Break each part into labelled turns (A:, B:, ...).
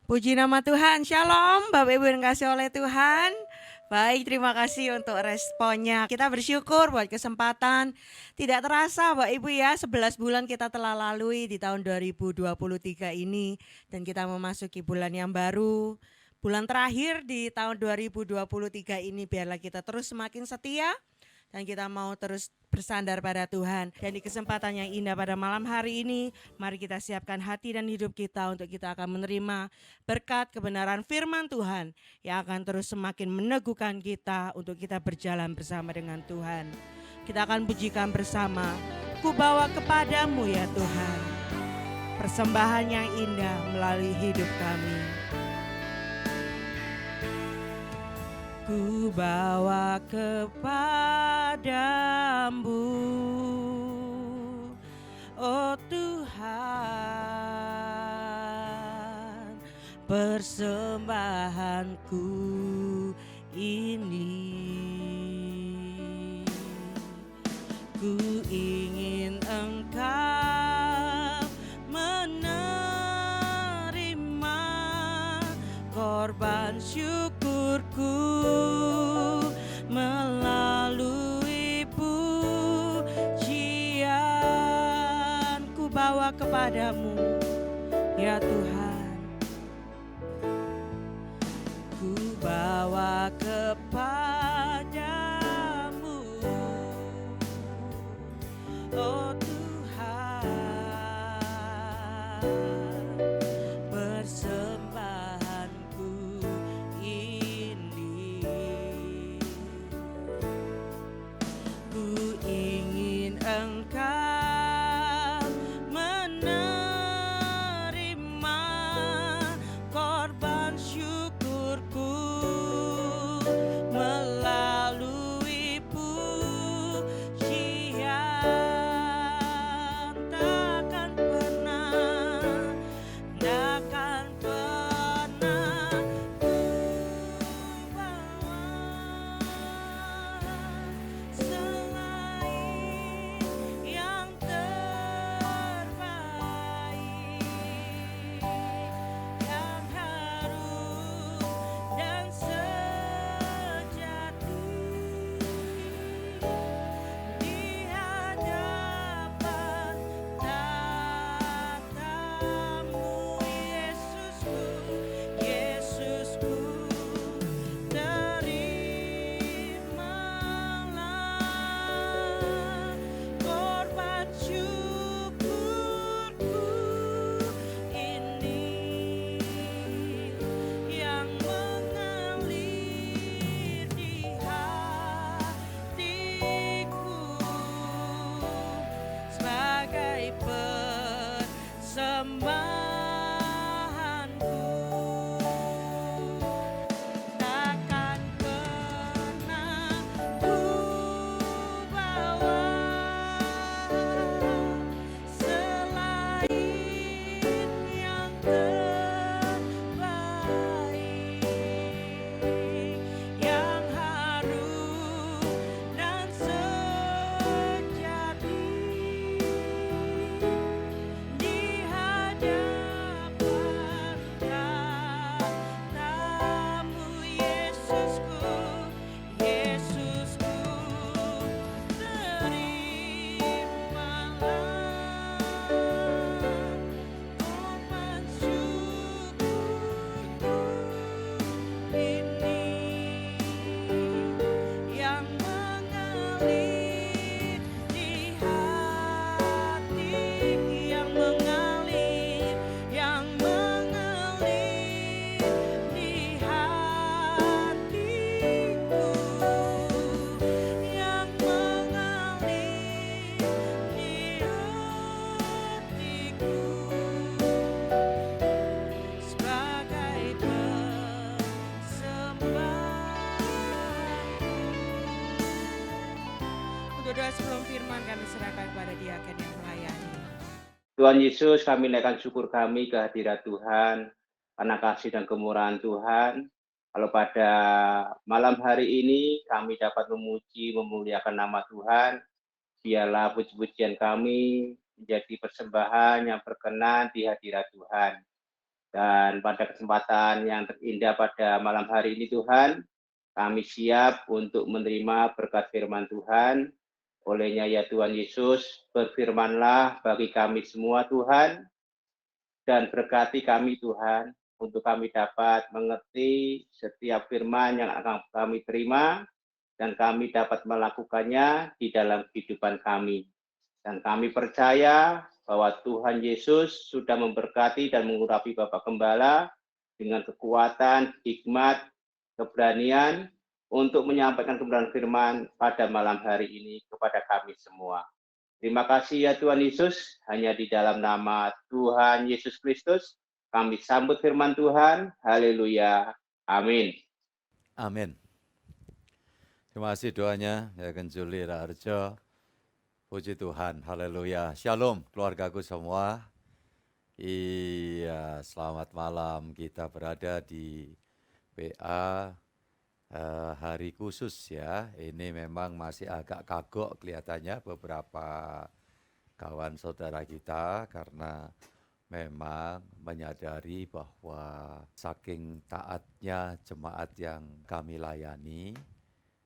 A: Puji nama Tuhan, shalom Bapak Ibu yang kasih oleh Tuhan. Baik, terima kasih untuk responnya. Kita bersyukur buat kesempatan. Tidak terasa Bapak Ibu ya, 11 bulan kita telah lalui di tahun 2023 ini. Dan kita memasuki bulan yang baru. Bulan terakhir di tahun 2023 ini, biarlah kita terus semakin setia. Dan kita mau terus bersandar pada Tuhan. Dan di kesempatan yang indah pada malam hari ini, mari kita siapkan hati dan hidup kita untuk kita akan menerima berkat kebenaran firman Tuhan yang akan terus semakin meneguhkan kita untuk kita berjalan bersama dengan Tuhan. Kita akan pujikan bersama, ku bawa kepadamu ya Tuhan, persembahan yang indah melalui hidup kami. Ku bawa kepadamu, oh Tuhan, persembahanku ini. Ku ingin Engkau menerima korban syukurku melalui pujian. Ku bawa kepadamu ya Tuhan, ku bawa kepadamu, oh Tuhan, persembahanku ini. Ku ingin Engkau menerima korban syukurku melalui pujian. Takkan pernah ku bawa selain yang terbaik, yang harum dan sejati di hadapan tatamu. Yesusku, Yesusku, terimalah korban syukurku ini yang mengalir di hatiku sebagai persembahanku. Takkan pernah ku bawa selain yang terbaik, yang harum dan sejati di hadapan tatamu. Yesusku, Yesusku, terimalah korban syukurku ini yang mengalir di hati, yang mengalir di hatiku, yang mengalir di hatiku sebagai persembahan. Untuk doa sebelum firman kami serahkan kepada diaken yang melayani.
B: Tuhan Yesus, kami naikkan syukur kami kehadirat Tuhan, karena kasih dan kemurahan Tuhan. Kalau pada malam hari ini kami dapat memuji, memuliakan nama Tuhan, biarlah puji-pujian kami menjadi persembahan yang berkenan di hadirat Tuhan. Dan pada kesempatan yang terindah pada malam hari ini Tuhan, kami siap untuk menerima berkat firman Tuhan. Olehnya ya Tuhan Yesus, berfirmanlah bagi kami semua Tuhan, dan berkati kami Tuhan, untuk kami dapat mengerti setiap firman yang akan kami terima, dan kami dapat melakukannya di dalam kehidupan kami. Dan kami percaya bahwa Tuhan Yesus sudah memberkati dan mengurapi Bapak Gembala dengan kekuatan, hikmat, keberanian untuk menyampaikan kebenaran firman pada malam hari ini kepada kami semua. Terima kasih ya Tuhan Yesus, hanya di dalam nama Tuhan Yesus Kristus kami sambut firman Tuhan. Haleluya. Amin.
C: Amin. Terima kasih doanya, ya Kenjuli Raharjo. Puji Tuhan, haleluya. Shalom keluargaku semua. Iya, selamat malam. Kita berada di PA hari khusus ya. Ini memang masih agak kagok kelihatannya beberapa kawan saudara kita karena memang menyadari bahwa saking taatnya jemaat yang kami layani,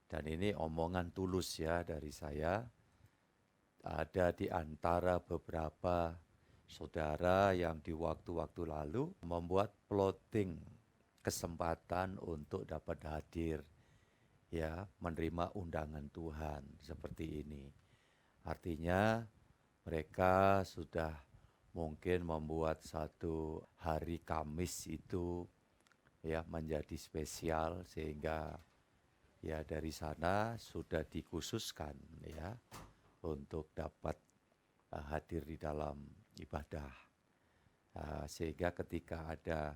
C: dan ini omongan tulus ya dari saya, ada di antara beberapa saudara yang di waktu-waktu lalu membuat plotting kesempatan untuk dapat hadir, ya, menerima undangan Tuhan seperti ini. Artinya mereka sudah mungkin membuat satu hari Kamis itu ya menjadi spesial, sehingga ya dari sana sudah dikhususkan ya untuk dapat hadir di dalam ibadah. Sehingga ketika ada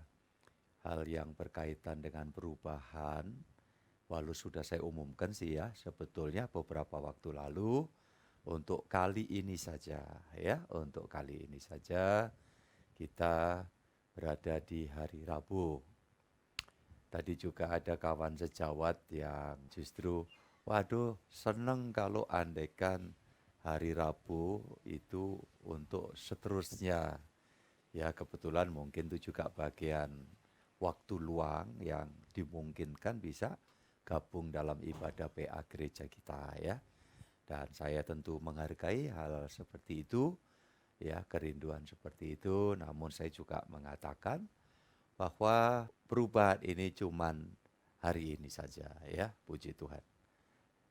C: hal yang berkaitan dengan perubahan, walau sudah saya umumkan sih ya sebetulnya beberapa waktu lalu, untuk kali ini saja ya, untuk kali ini saja kita berada di hari Rabu. Tadi juga ada kawan sejawat yang justru, waduh seneng kalau andaikan hari Rabu itu untuk seterusnya. Ya kebetulan mungkin itu juga bagian waktu luang yang dimungkinkan bisa gabung dalam ibadah PA gereja kita ya. Dan saya tentu menghargai hal seperti itu, ya kerinduan seperti itu. Namun saya juga mengatakan bahwa perubahan ini cuman hari ini saja ya, puji Tuhan.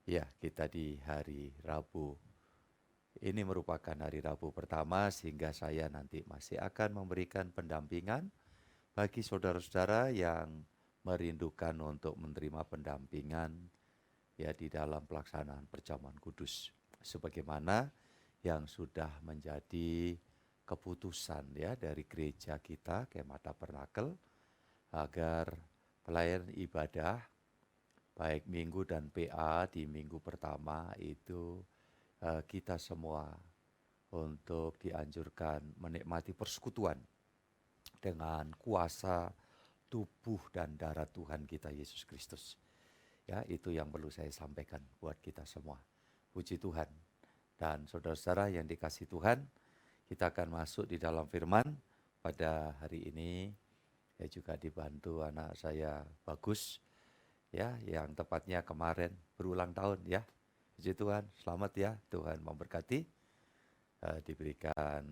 C: Ya, kita di hari Rabu. Ini merupakan hari Rabu pertama, sehingga saya nanti masih akan memberikan pendampingan bagi saudara-saudara yang merindukan untuk menerima pendampingan ya di dalam pelaksanaan perjamuan kudus. Sebagaimana yang sudah menjadi keputusan ya dari gereja kita, Kemah Tabernakel, agar pelayanan ibadah baik minggu dan PA di minggu pertama itu kita semua untuk dianjurkan menikmati persekutuan dengan kuasa tubuh dan darah Tuhan kita Yesus Kristus. Ya, itu yang perlu saya sampaikan buat kita semua. Puji Tuhan. Dan saudara-saudara yang dikasihi Tuhan, kita akan masuk di dalam firman pada hari ini. Ya, juga dibantu anak saya Bagus, ya, yang tepatnya kemarin berulang tahun ya. Puji Tuhan, selamat ya, Tuhan memberkati, diberikan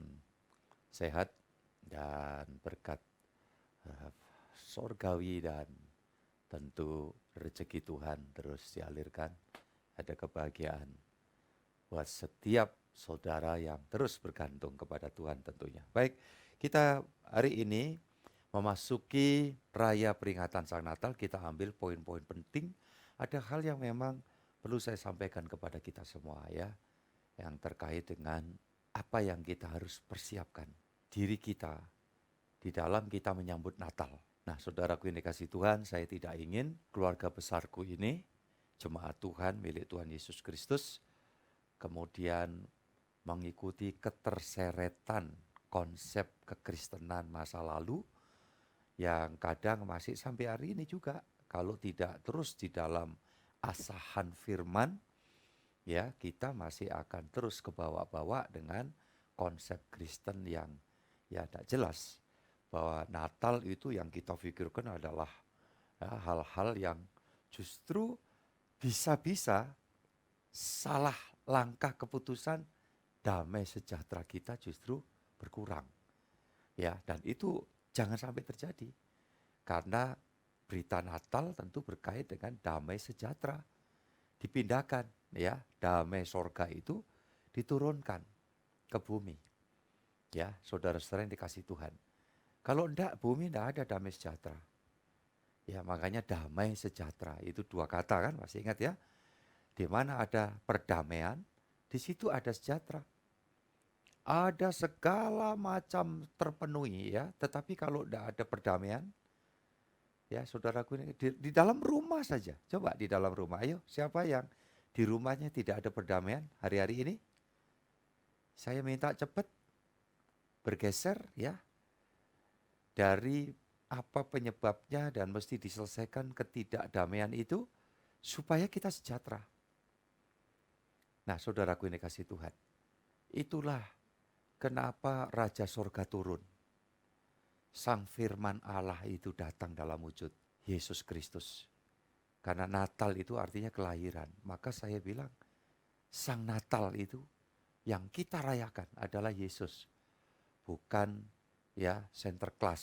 C: sehat dan berkat sorgawi, dan tentu rezeki Tuhan terus dialirkan. Ada kebahagiaan buat setiap saudara yang terus bergantung kepada Tuhan tentunya. Baik, kita hari ini memasuki raya peringatan Sang Natal. Kita ambil poin-poin penting. Ada hal yang memang perlu saya sampaikan kepada kita semua ya, yang terkait dengan apa yang kita harus persiapkan diri kita di dalam kita menyambut Natal. Nah, saudaraku yang dikasihi Tuhan, saya tidak ingin keluarga besarku ini, jemaat Tuhan milik Tuhan Yesus Kristus, kemudian mengikuti keterseretan konsep kekristenan masa lalu yang kadang masih sampai hari ini juga, kalau tidak terus di dalam asahan firman, ya kita masih akan terus kebawa-bawa dengan konsep Kristen yang ya tidak jelas. bahwa Natal itu yang kita pikirkan adalah ya, hal-hal yang justru bisa-bisa salah langkah keputusan, damai sejahtera kita justru berkurang. Ya, dan itu jangan sampai terjadi. Karena berita Natal tentu berkait dengan damai sejahtera. Dipindahkan, ya, damai sorga itu diturunkan ke bumi. Ya, saudara-saudara yang dikasih Tuhan. Kalau enggak, bumi enggak ada damai sejahtera. Ya, makanya damai sejahtera itu dua kata kan, masih ingat ya? Di mana ada perdamaian, di situ ada sejahtera. Ada segala macam terpenuhi ya, tetapi kalau enggak ada perdamaian, ya saudaraku ini di dalam rumah saja. Coba di dalam rumah, ayo siapa yang di rumahnya tidak ada perdamaian hari-hari ini? Saya minta cepat bergeser ya dari apa penyebabnya dan mesti diselesaikan ketidakdamaian itu supaya kita sejahtera. Nah saudaraku ini kasih Tuhan, itulah kenapa Raja Sorga turun. Sang firman Allah itu datang dalam wujud Yesus Kristus. Karena Natal itu artinya kelahiran. Maka saya bilang, Sang Natal itu yang kita rayakan adalah Yesus. Bukan ya Sinterklas,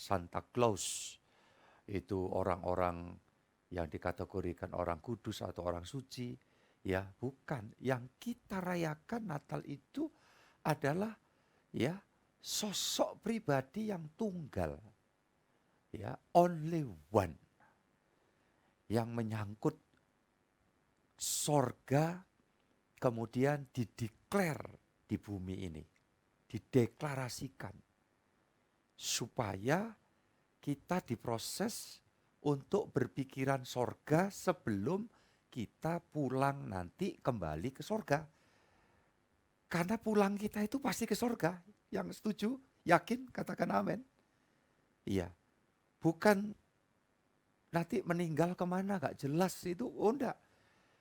C: Santa Claus. Itu orang-orang yang dikategorikan orang kudus atau orang suci. Ya, bukan. Yang kita rayakan Natal itu adalah ya sosok pribadi yang tunggal, ya, only one, yang menyangkut sorga, kemudian dideklar di bumi ini, dideklarasikan, supaya kita diproses untuk berpikiran sorga sebelum kita pulang nanti kembali ke sorga. Karena pulang kita itu pasti ke sorga. Yang setuju, yakin, katakan amin. Iya, bukan nanti meninggal kemana, gak jelas itu, oh enggak.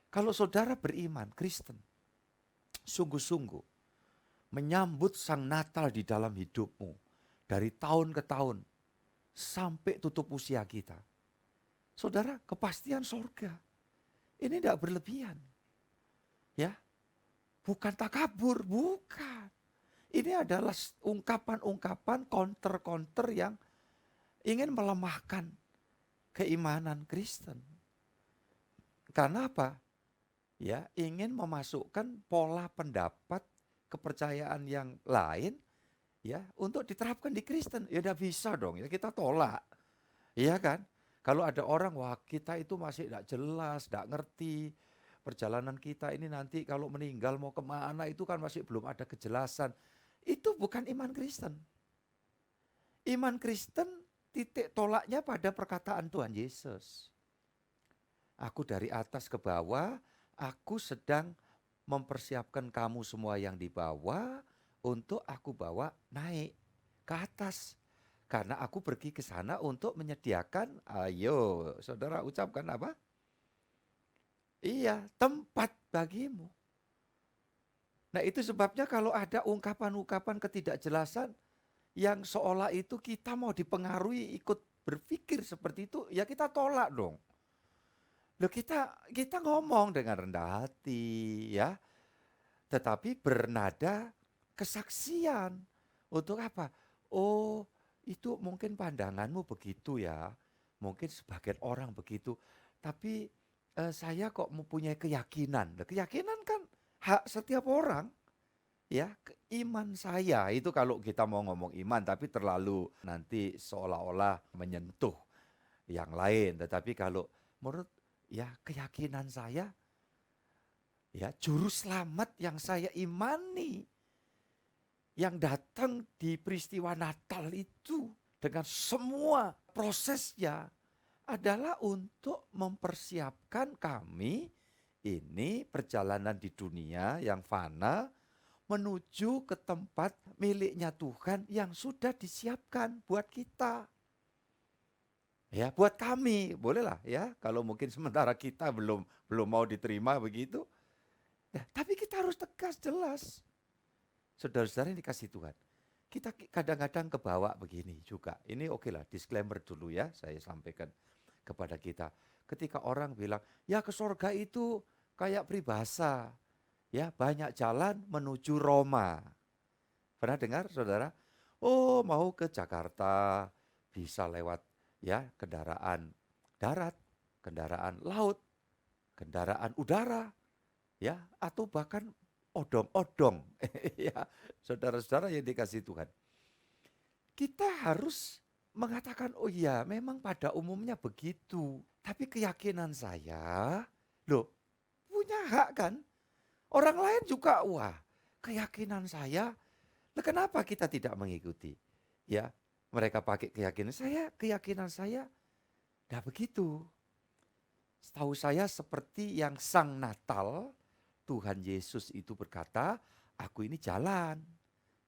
C: Kalau saudara beriman, Kristen, sungguh-sungguh menyambut Sang Natal di dalam hidupmu, dari tahun ke tahun, sampai tutup usia kita. Saudara, kepastian sorga, ini enggak berlebihan. Ya, bukan takabur, bukan. Ini adalah ungkapan-ungkapan counter-counter yang ingin melemahkan keimanan Kristen. Karena apa? Ya, ingin memasukkan pola pendapat kepercayaan yang lain ya untuk diterapkan di Kristen. Ya udah bisa dong, ya kita tolak. Iya kan? Kalau ada orang, wah kita itu masih tidak jelas, tidak ngerti. Perjalanan kita ini nanti kalau meninggal mau kemana itu kan masih belum ada kejelasan. Itu bukan iman Kristen. Iman Kristen titik tolaknya pada perkataan Tuhan Yesus. Aku dari atas ke bawah, aku sedang mempersiapkan kamu semua yang di bawah untuk aku bawa naik ke atas. Karena aku pergi ke sana untuk menyediakan, ayo saudara ucapkan apa? Iya, tempat bagimu. Nah itu sebabnya kalau ada ungkapan-ungkapan ketidakjelasan yang seolah itu kita mau dipengaruhi ikut berpikir seperti itu, ya kita tolak dong. Loh kita ngomong dengan rendah hati ya, tetapi bernada kesaksian. Untuk apa? Oh itu mungkin pandanganmu begitu ya, mungkin sebagian orang begitu, tapi saya kok mempunyai keyakinan. Nah, keyakinan kan hak setiap orang. Ya, iman saya itu kalau kita mau ngomong iman tapi terlalu nanti seolah-olah menyentuh yang lain. Tetapi kalau menurut ya keyakinan saya, ya juru selamat yang saya imani, yang datang di peristiwa Natal itu dengan semua prosesnya adalah untuk mempersiapkan kami ini perjalanan di dunia yang fana menuju ke tempat miliknya Tuhan yang sudah disiapkan buat kita. Ya, buat kami, bolehlah ya. Kalau mungkin sementara kita belum mau diterima begitu. Ya, tapi kita harus tegas, jelas. Saudara-saudara yang dikasih Tuhan. kita kadang-kadang kebawa begini juga. Ini oke lah, disclaimer dulu ya, saya sampaikan kepada kita. Ketika orang bilang, ya ke surga itu kayak peribahasa, ya banyak jalan menuju Roma. Pernah dengar saudara? Oh mau ke Jakarta, bisa lewat ya kendaraan darat, kendaraan laut, kendaraan udara, ya atau bahkan odong-odong. Ya, saudara-saudara yang dikasih Tuhan. Kita harus mengatakan, oh iya memang pada umumnya begitu. Tapi keyakinan saya, loh punya hak kan? Orang lain juga, wah keyakinan saya, lah kenapa kita tidak mengikuti? Ya, mereka pakai keyakinan saya, nah begitu. Setahu saya seperti yang Sang Natal, Tuhan Yesus itu berkata, aku ini jalan.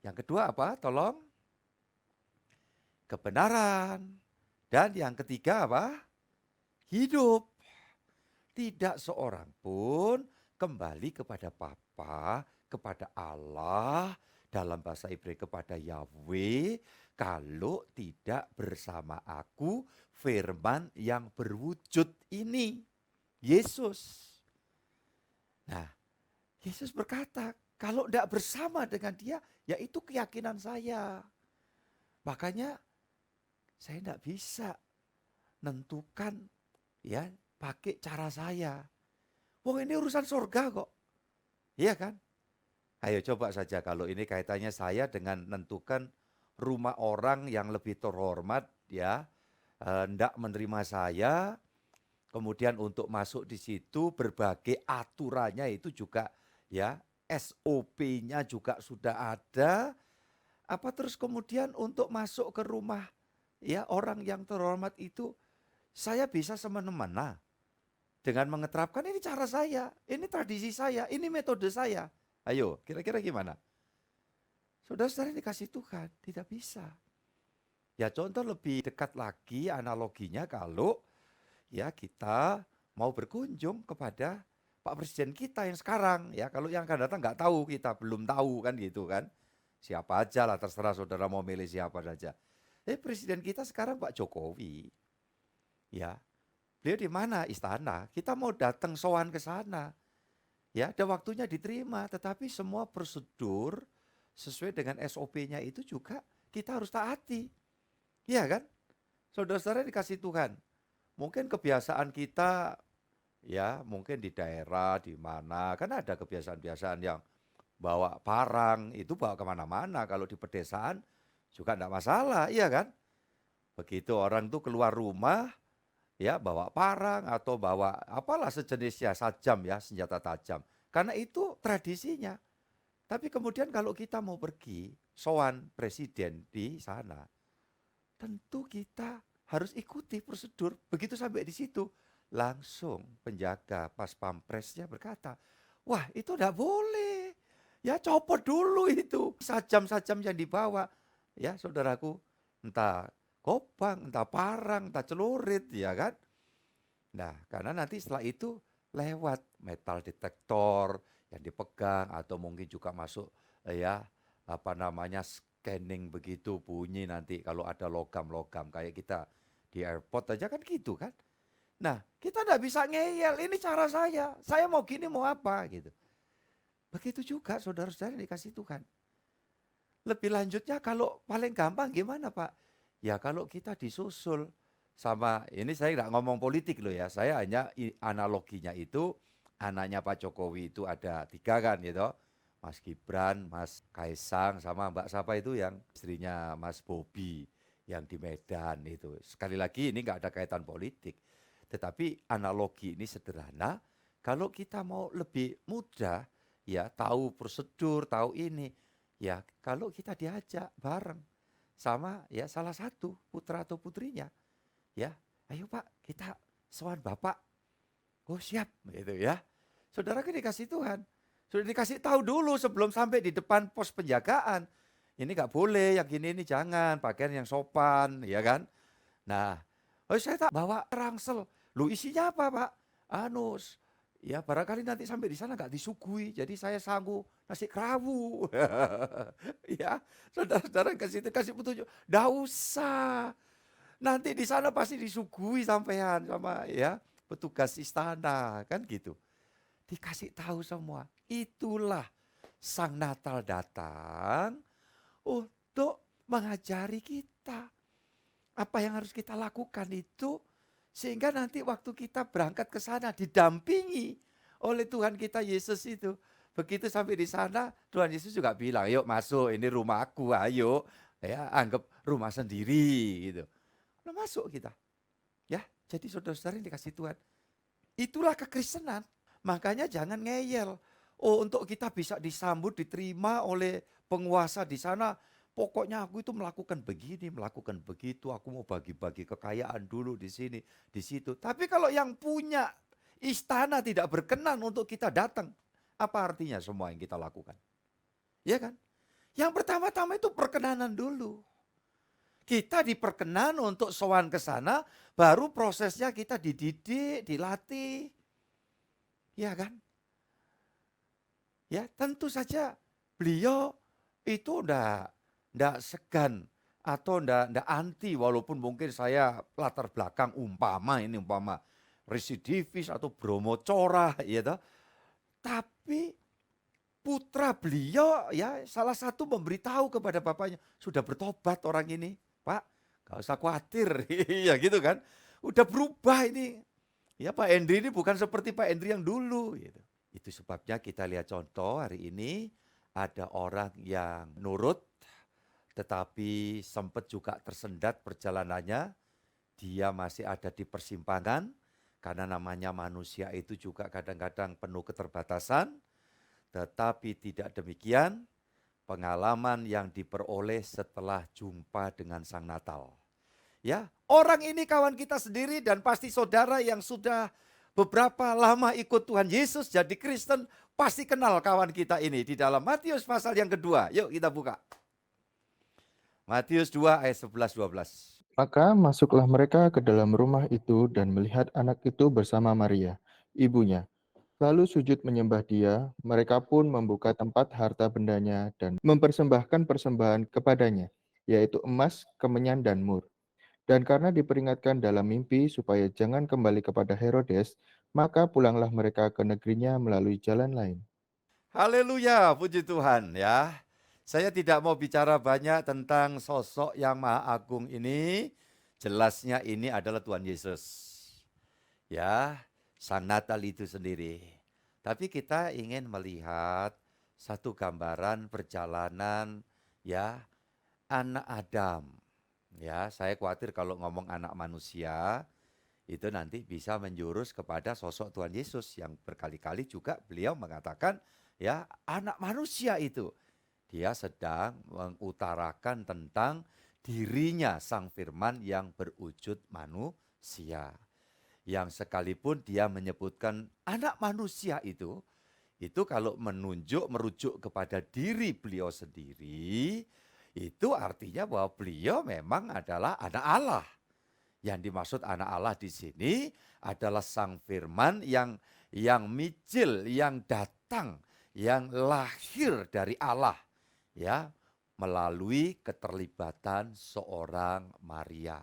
C: Yang kedua apa? Tolong. Kebenaran. Dan yang ketiga apa? Hidup. Tidak seorang pun kembali kepada Bapa, kepada Allah, dalam bahasa Ibrani kepada Yahweh, kalau tidak bersama aku, firman yang berwujud ini, Yesus. Nah, Yesus berkata, kalau tidak bersama dengan dia, ya itu keyakinan saya. Makanya saya tidak bisa nentukan ya pakai cara saya. Wong ini urusan surga kok. Iya kan? Ayo coba saja kalau ini kaitannya saya dengan menentukan rumah orang yang lebih terhormat ya, hendak menerima saya, kemudian untuk masuk di situ berbagai aturannya itu juga ya, SOP-nya juga sudah ada. Apa terus kemudian untuk masuk ke rumah ya orang yang terhormat itu saya bisa semena-mena dengan mengeterapkan ini cara saya, ini tradisi saya, ini metode saya. Ayo, kira-kira gimana? Saudara-saudara dikasih Tuhan, tidak bisa. Ya contoh lebih dekat lagi analoginya kalau ya kita mau berkunjung kepada Pak Presiden kita yang sekarang. Ya kalau yang akan datang nggak tahu, kita belum tahu kan gitu kan. Siapa aja lah terserah saudara mau milih siapa saja. Presiden kita sekarang Pak Jokowi. Ya, beliau di mana? Istana. Kita mau datang sowan ke sana. Ya, ada waktunya diterima, tetapi semua prosedur sesuai dengan SOP-nya itu juga kita harus taati. Iya kan? Saudara-saudara dikasih Tuhan. Mungkin kebiasaan kita ya, mungkin di daerah di mana kan ada kebiasaan-kebiasaan yang bawa parang itu bawa kemana-mana. Kalau di pedesaan juga enggak masalah, iya kan? Begitu orang tuh keluar rumah ya bawa parang atau bawa apalah sejenisnya sajam ya, senjata tajam. Karena itu tradisinya. Tapi kemudian kalau kita mau pergi sowan presiden di sana, tentu kita harus ikuti prosedur. Begitu sampai di situ, langsung penjaga pas pampresnya berkata, wah itu enggak boleh. Ya copot dulu itu sajam-sajam yang dibawa. Ya saudaraku, entah kopang, entah parang, entah celurit, ya kan? Nah, karena nanti setelah itu lewat metal detektor yang dipegang atau mungkin juga masuk ya apa namanya scanning begitu bunyi nanti kalau ada logam-logam kayak kita di airport aja kan gitu kan. Nah, kita enggak bisa ngeyel, ini cara saya mau gini mau apa gitu. Begitu juga saudara-saudara dikasih Tuhan. Lebih lanjutnya kalau paling gampang gimana Pak? Ya kalau kita disusul sama, ini saya nggak ngomong politik loh ya, saya hanya analoginya itu anaknya Pak Jokowi itu ada 3 kan gitu. Mas Gibran, Mas Kaisang sama Mbak siapa itu yang istrinya Mas Bobi yang di Medan itu. Sekali lagi ini nggak ada kaitan politik. Tetapi analogi ini sederhana, kalau kita mau lebih mudah ya tahu prosedur, tahu ini, ya kalau kita diajak bareng sama ya salah satu putra atau putrinya, ya ayo Pak kita sowan Bapak, oh siap gitu ya. Saudara kan dikasih Tuhan, sudah dikasih tahu dulu sebelum sampai di depan pos penjagaan, ini nggak boleh, yang gini ini jangan, pakaian yang sopan, ya kan. Nah, oh saya tak bawa rangsel, lu isinya apa Pak? Anus, Ya barangkali nanti sampai di sana nggak disuguhi, jadi saya sanggup nasi kerawu. Ya, saudara-saudara kasih petunjuk, nggak usah. Nanti di sana pasti disuguhi sampean sama ya petugas istana, kan gitu. Dikasih tahu semua. Itulah Sang Natal datang untuk mengajari kita apa yang harus kita lakukan itu, sehingga nanti waktu kita berangkat ke sana didampingi oleh Tuhan kita Yesus itu. Begitu sampai di sana, Tuhan Yesus juga bilang, "Yuk masuk, ini rumahku, ayo." Ya, anggap rumah sendiri gitu. Nah, masuk kita. Ya, jadi saudara-saudara yang dikasih Tuhan. Itulah kekristenan. Makanya jangan ngeyel. Oh, untuk kita bisa disambut, diterima oleh penguasa di sana, pokoknya aku itu melakukan begini, melakukan begitu, aku mau bagi-bagi kekayaan dulu di sini, di situ. Tapi kalau yang punya istana tidak berkenan untuk kita datang, apa artinya semua yang kita lakukan? Ya kan? Yang pertama-tama itu perkenanan dulu. Kita diperkenan untuk sowan ke sana, baru prosesnya kita dididik, dilatih. Ya kan? Ya, tentu saja beliau itu ndak segan atau ndak anti, walaupun mungkin saya latar belakang umpama residivis atau bromocora ya toh. Tapi putra beliau ya salah satu memberitahu kepada bapaknya, sudah bertobat orang ini, Pak, gak usah khawatir. Ya gitu kan. Udah berubah ini. Ya Pak Hendri ini bukan seperti Pak Hendri yang dulu gitu. Itu sebabnya kita lihat contoh hari ini ada orang yang nurut tetapi sempat juga tersendat perjalanannya. Dia masih ada di persimpangan karena namanya manusia itu juga kadang-kadang penuh keterbatasan. Tetapi tidak demikian pengalaman yang diperoleh setelah jumpa dengan Sang Natal. Ya, orang ini kawan kita sendiri dan pasti saudara yang sudah beberapa lama ikut Tuhan Yesus jadi Kristen pasti kenal kawan kita ini di dalam Matius pasal yang kedua. Yuk kita buka. Matius 2 ayat 11-12.
D: Maka masuklah mereka ke dalam rumah itu dan melihat anak itu bersama Maria, ibunya. Lalu sujud menyembah dia, mereka pun membuka tempat harta bendanya dan mempersembahkan persembahan kepadanya, yaitu emas, kemenyan, dan mur. Dan karena diperingatkan dalam mimpi supaya jangan kembali kepada Herodes, maka pulanglah mereka ke negerinya melalui jalan lain.
C: Haleluya, puji Tuhan ya. Saya tidak mau bicara banyak tentang sosok yang Maha Agung ini. Jelasnya ini adalah Tuhan Yesus. Ya, Sang Natal itu sendiri. Tapi kita ingin melihat satu gambaran perjalanan ya anak Adam. Ya, saya khawatir kalau ngomong anak manusia itu nanti bisa menjurus kepada sosok Tuhan Yesus yang berkali-kali juga beliau mengatakan ya anak manusia itu. Dia sedang mengutarakan tentang dirinya Sang Firman yang berwujud manusia. Yang sekalipun dia menyebutkan anak manusia itu kalau merujuk kepada diri beliau sendiri, itu artinya bahwa beliau memang adalah anak Allah. Yang dimaksud anak Allah di sini adalah Sang Firman yang mijil, yang datang, yang lahir dari Allah, ya, melalui keterlibatan seorang Maria.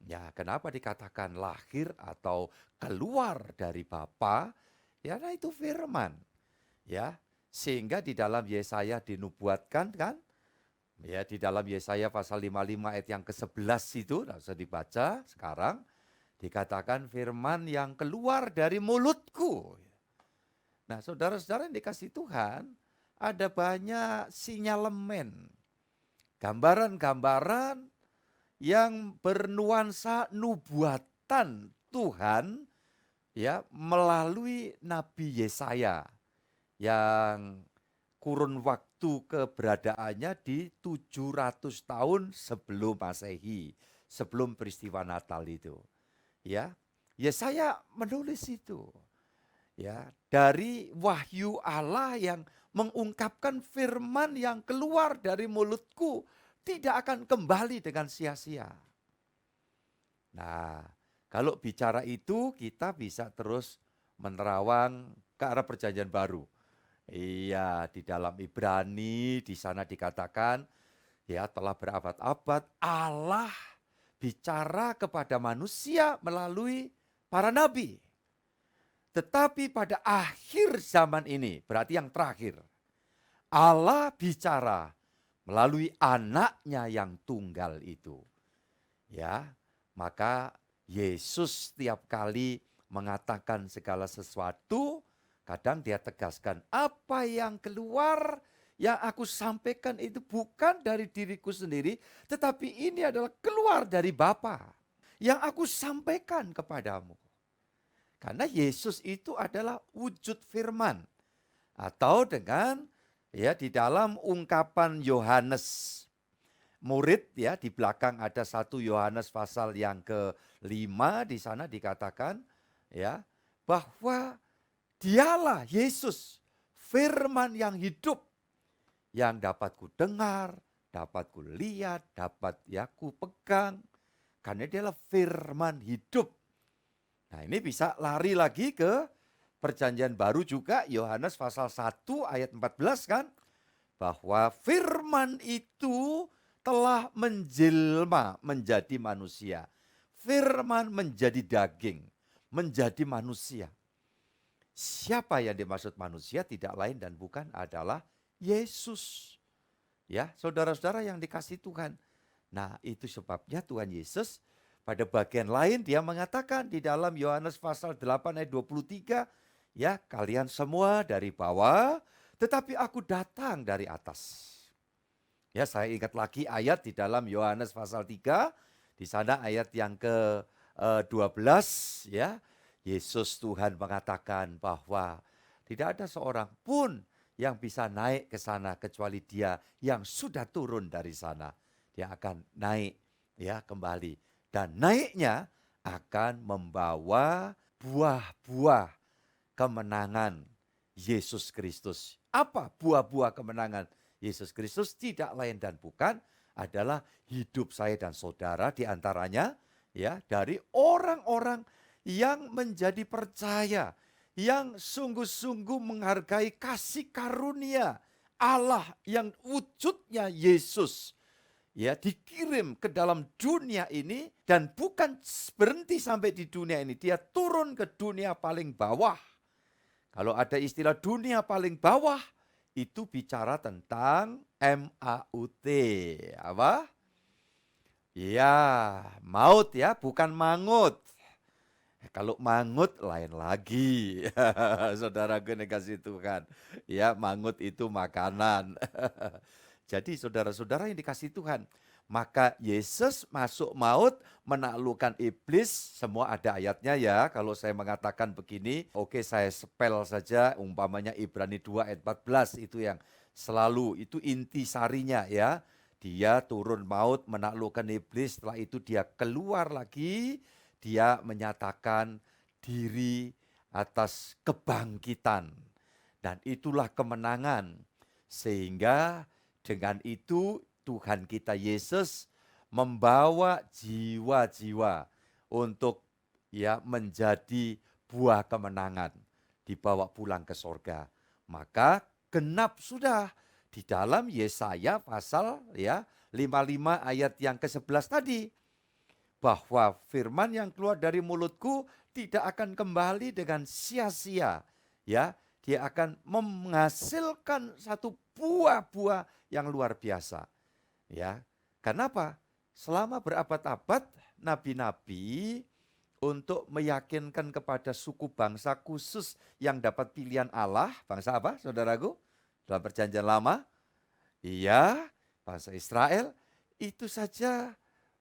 C: Ya, kenapa dikatakan lahir atau keluar dari Bapa? Ya, nah itu firman. Ya, sehingga di dalam Yesaya dinubuatkan kan? Ya, di dalam Yesaya pasal 55 ayat yang ke-11 itu, nah, bisa dibaca sekarang, dikatakan firman yang keluar dari mulutku. Nah, saudara-saudara yang dikasih Tuhan, ada banyak sinyalemen, gambaran-gambaran yang bernuansa nubuatan Tuhan ya melalui Nabi Yesaya yang kurun waktu keberadaannya di 700 tahun sebelum Masehi, sebelum peristiwa Natal itu. Ya, Yesaya menulis itu. Ya, dari wahyu Allah yang mengungkapkan firman yang keluar dari mulutku tidak akan kembali dengan sia-sia. Nah, kalau bicara itu kita bisa terus menerawang ke arah perjanjian baru. Iya, di dalam Ibrani di sana dikatakan ya telah berabad-abad Allah bicara kepada manusia melalui para nabi. Tetapi pada akhir zaman ini, berarti yang terakhir, Allah bicara melalui anaknya yang tunggal itu. Ya, maka Yesus setiap kali mengatakan segala sesuatu, kadang dia tegaskan, apa yang keluar yang aku sampaikan itu bukan dari diriku sendiri, tetapi ini adalah keluar dari Bapa yang aku sampaikan kepadamu. Karena Yesus itu adalah wujud firman. Atau dengan ya di dalam ungkapan Yohanes murid ya di belakang ada 1 Yohanes pasal yang ke-5 di sana dikatakan ya bahwa dialah Yesus firman yang hidup yang dapat ku dengar, dapat ku lihat, dapat ya ku pegang karena dialah firman hidup. Nah, ini bisa lari lagi ke Perjanjian Baru juga Yohanes pasal 1 ayat 14 kan bahwa firman itu telah menjelma menjadi manusia. Firman menjadi daging, menjadi manusia. Siapa yang dimaksud manusia tidak lain dan bukan adalah Yesus. Ya, saudara-saudara yang dikasihi Tuhan. Nah, itu sebabnya Tuhan Yesus pada bagian lain dia mengatakan di dalam Yohanes pasal 8 ayat 23, ya kalian semua dari bawah, tetapi aku datang dari atas. Ya, saya ingat lagi ayat di dalam Yohanes pasal 3, di sana ayat yang ke-12 ya. Yesus Tuhan mengatakan bahwa tidak ada seorang pun yang bisa naik ke sana kecuali dia yang sudah turun dari sana. Dia akan naik ya kembali dan naiknya akan membawa buah-buah kemenangan Yesus Kristus. Apa buah-buah kemenangan Yesus Kristus? Tidak lain dan bukan adalah hidup saya dan saudara di antaranya ya dari orang-orang yang menjadi percaya, yang sungguh-sungguh menghargai kasih karunia Allah yang wujudnya Yesus. Ya, dikirim ke dalam dunia ini dan bukan berhenti sampai di dunia ini, dia turun ke dunia paling bawah. Kalau ada istilah dunia paling bawah, itu bicara tentang MAUT. Apa? Ya, maut ya, bukan mangut. Kalau mangut lain lagi. Saudaraku yang dikasihi Tuhan. Ya, mangut itu makanan. Jadi saudara-saudara yang dikasihi Tuhan, maka Yesus masuk maut menaklukkan iblis, semua ada ayatnya ya. Kalau saya mengatakan begini, oke saya spell saja umpamanya Ibrani 2 ayat 14 itu yang selalu, itu inti sarinya ya. Dia turun maut menaklukkan iblis, setelah itu dia keluar lagi, dia menyatakan diri atas kebangkitan. Dan itulah kemenangan. Sehingga dengan itu Tuhan kita Yesus membawa jiwa-jiwa untuk ya menjadi buah kemenangan, dibawa pulang ke sorga. Maka genap sudah di dalam Yesaya pasal ya 55 ayat yang ke-11 tadi. Bahwa firman yang keluar dari mulutku tidak akan kembali dengan sia-sia. Ya, dia akan menghasilkan satu buah-buah yang luar biasa. Ya, kenapa? Selama berabad-abad nabi-nabi untuk meyakinkan kepada suku bangsa khusus yang dapat pilihan Allah, bangsa apa, saudaraku? Dalam perjanjian lama, iya, bangsa Israel, itu saja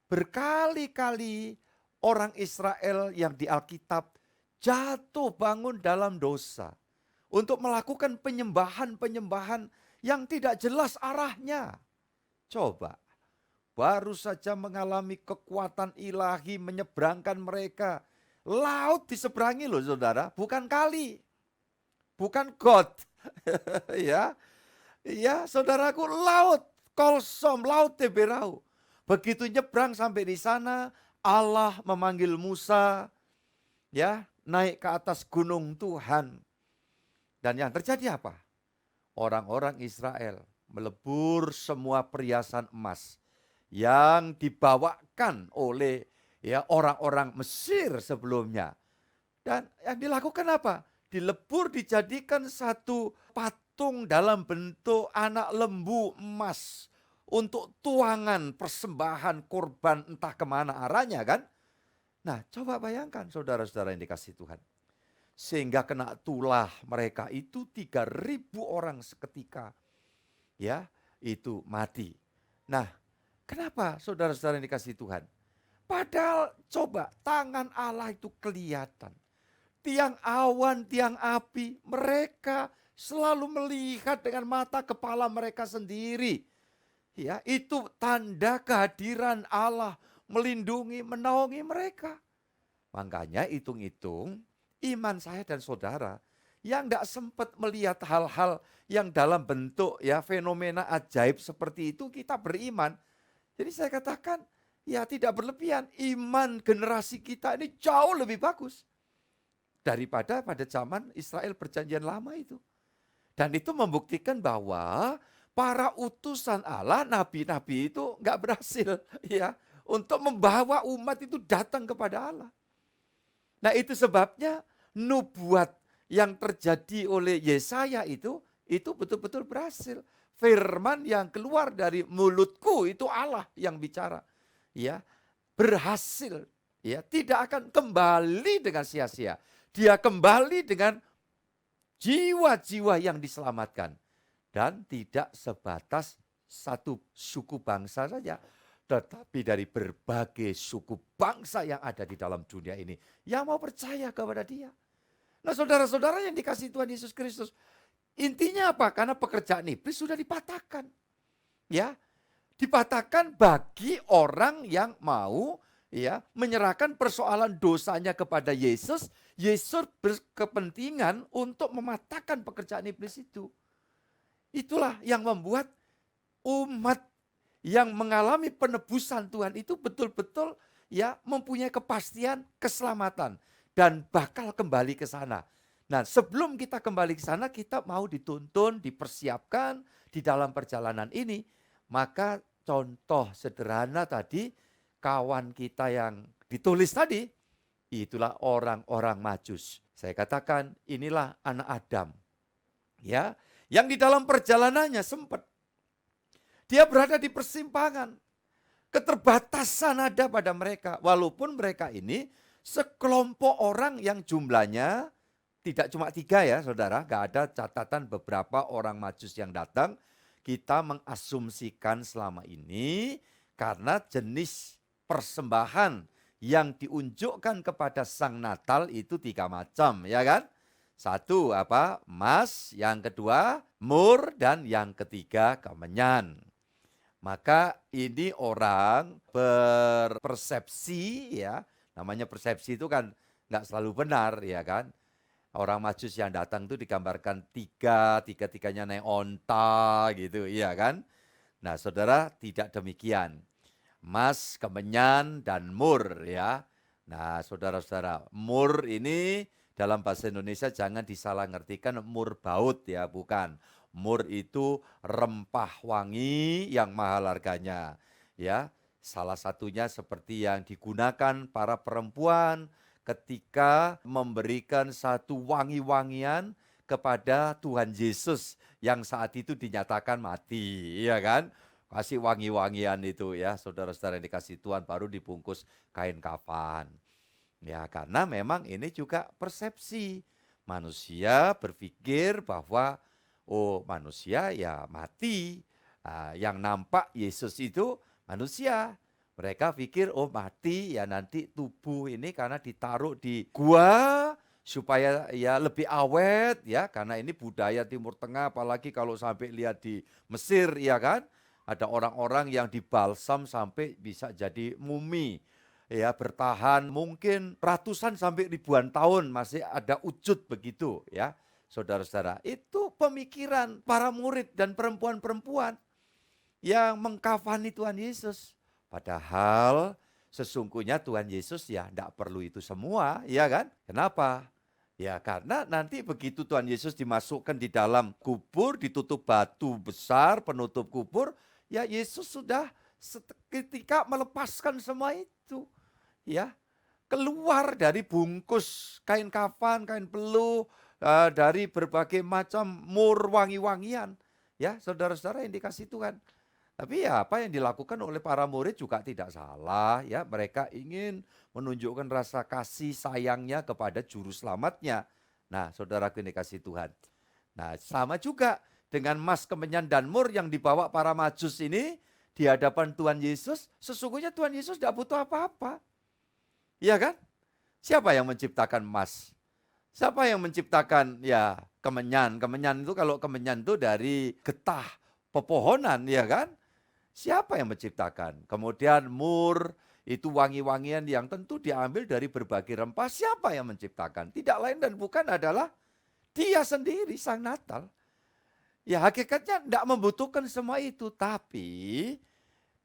C: berkali-kali orang Israel yang di Alkitab jatuh bangun dalam dosa untuk melakukan penyembahan-penyembahan yang tidak jelas arahnya. Coba, baru saja mengalami kekuatan ilahi menyeberangkan mereka. Laut diseberangi loh saudara, bukan kali, bukan God. Ya, ya saudaraku, laut Kolsom, laut Teberau. Begitu nyebrang sampai di sana, Allah memanggil Musa. Ya, naik ke atas gunung Tuhan. Dan yang terjadi apa? Orang-orang Israel melebur semua perhiasan emas yang dibawakan oleh orang-orang Mesir sebelumnya. Dan yang dilakukan apa? Dilebur, dijadikan satu patung dalam bentuk anak lembu emas untuk tuangan persembahan korban entah kemana arahnya kan. Nah, coba bayangkan saudara-saudara yang dikasihi Tuhan. Sehingga kena tulah mereka itu 3.000 orang seketika. Ya, itu mati. Nah, kenapa saudara-saudara yang dikasihi Tuhan? Padahal coba tangan Allah itu kelihatan. Tiang awan, tiang api, mereka selalu melihat dengan mata kepala mereka sendiri. Ya, itu tanda kehadiran Allah melindungi, menaungi mereka. Makanya hitung-hitung iman saya dan saudara yang tidak sempat melihat hal-hal yang dalam bentuk fenomena ajaib seperti itu, kita beriman. Jadi saya katakan tidak berlebihan, iman generasi kita ini jauh lebih bagus daripada pada zaman Israel perjanjian lama itu. Dan itu membuktikan bahwa para utusan Allah, nabi-nabi itu nggak berhasil untuk membawa umat itu datang kepada Allah. Nah, itu sebabnya nubuat yang terjadi oleh Yesaya itu betul-betul berhasil. Firman yang keluar dari mulutku itu Allah yang bicara. Berhasil. Tidak akan kembali dengan sia-sia. Dia kembali dengan jiwa-jiwa yang diselamatkan. Dan tidak sebatas satu suku bangsa saja, tetapi dari berbagai suku bangsa yang ada di dalam dunia ini yang mau percaya kepada Dia. Nah, saudara-saudara yang dikasihi Tuhan Yesus Kristus, intinya apa? Karena pekerjaan iblis sudah dipatahkan. Dipatahkan bagi orang yang mau menyerahkan persoalan dosanya kepada Yesus. Yesus berkepentingan untuk mematahkan pekerjaan iblis itu. Itulah yang membuat umat yang mengalami penebusan Tuhan itu betul-betul mempunyai kepastian keselamatan dan bakal kembali ke sana. Nah, sebelum kita kembali ke sana, kita mau dituntun, dipersiapkan di dalam perjalanan ini. Maka contoh sederhana tadi, kawan kita yang ditulis tadi, itulah orang-orang Majus. Saya katakan inilah anak Adam. Yang di dalam perjalanannya sempat dia berada di persimpangan. Keterbatasan ada pada mereka. Walaupun mereka ini sekelompok orang yang jumlahnya tidak cuma 3 saudara. Gak ada catatan beberapa orang Majus yang datang. Kita mengasumsikan selama ini karena jenis persembahan yang diunjukkan kepada Sang Natal itu 3 macam, ya kan? 1 emas, yang kedua mur, dan yang ketiga kemenyan. Maka ini orang berpersepsi namanya persepsi itu kan nggak selalu benar ya kan. Orang Majus yang datang itu digambarkan tiga-tiganya naik onta gitu ya kan. Nah, saudara, tidak demikian. Emas, kemenyan, dan mur Nah, saudara-saudara, mur ini dalam bahasa Indonesia jangan disalah ngertikan mur baut bukan. Mur itu rempah wangi yang mahal harganya. Salah satunya seperti yang digunakan para perempuan ketika memberikan satu wangi-wangian kepada Tuhan Yesus yang saat itu dinyatakan mati, ya kan? Kasih wangi-wangian itu saudara-saudara yang dikasih Tuhan, baru dibungkus kain kafan. Karena memang ini juga persepsi. Manusia berpikir bahwa manusia mati. Yang nampak Yesus itu manusia. Mereka pikir mati nanti tubuh ini karena ditaruh di gua supaya lebih awet karena ini budaya Timur Tengah, apalagi kalau sampai lihat di Mesir kan. Ada orang-orang yang dibalsam sampai bisa jadi mumi. Bertahan mungkin ratusan sampai ribuan tahun masih ada wujud begitu saudara-saudara. Itu pemikiran para murid dan perempuan-perempuan yang mengkafani Tuhan Yesus. Padahal sesungguhnya Tuhan Yesus ya tidak perlu itu semua, ya kan? Kenapa? Ya karena nanti begitu Tuhan Yesus dimasukkan di dalam kubur, ditutup batu besar, penutup kubur, ya Yesus sudah seketika melepaskan semua itu. Ya, keluar dari bungkus kain kafan, kain peluh, dari berbagai macam mur wangi-wangian. Ya, saudara-saudara yang dikasih Tuhan. Tapi ya apa yang dilakukan oleh para murid juga tidak salah ya. Mereka ingin menunjukkan rasa kasih sayangnya kepada juru selamatnya. Nah, saudaraku yang dikasih Tuhan. Nah, sama juga dengan emas, kemenyan, dan mur yang dibawa para majus ini di hadapan Tuhan Yesus. Sesungguhnya Tuhan Yesus tidak butuh apa-apa. Iya kan? Siapa yang menciptakan emas? Siapa yang menciptakan ya kemenyan? Kemenyan itu kalau kemenyan itu dari getah pepohonan, ya kan? Siapa yang menciptakan? Kemudian mur itu wangi-wangian yang tentu diambil dari berbagai rempah. Siapa yang menciptakan? Tidak lain dan bukan adalah Dia sendiri, Sang Natal. Ya hakikatnya tidak membutuhkan semua itu. Tapi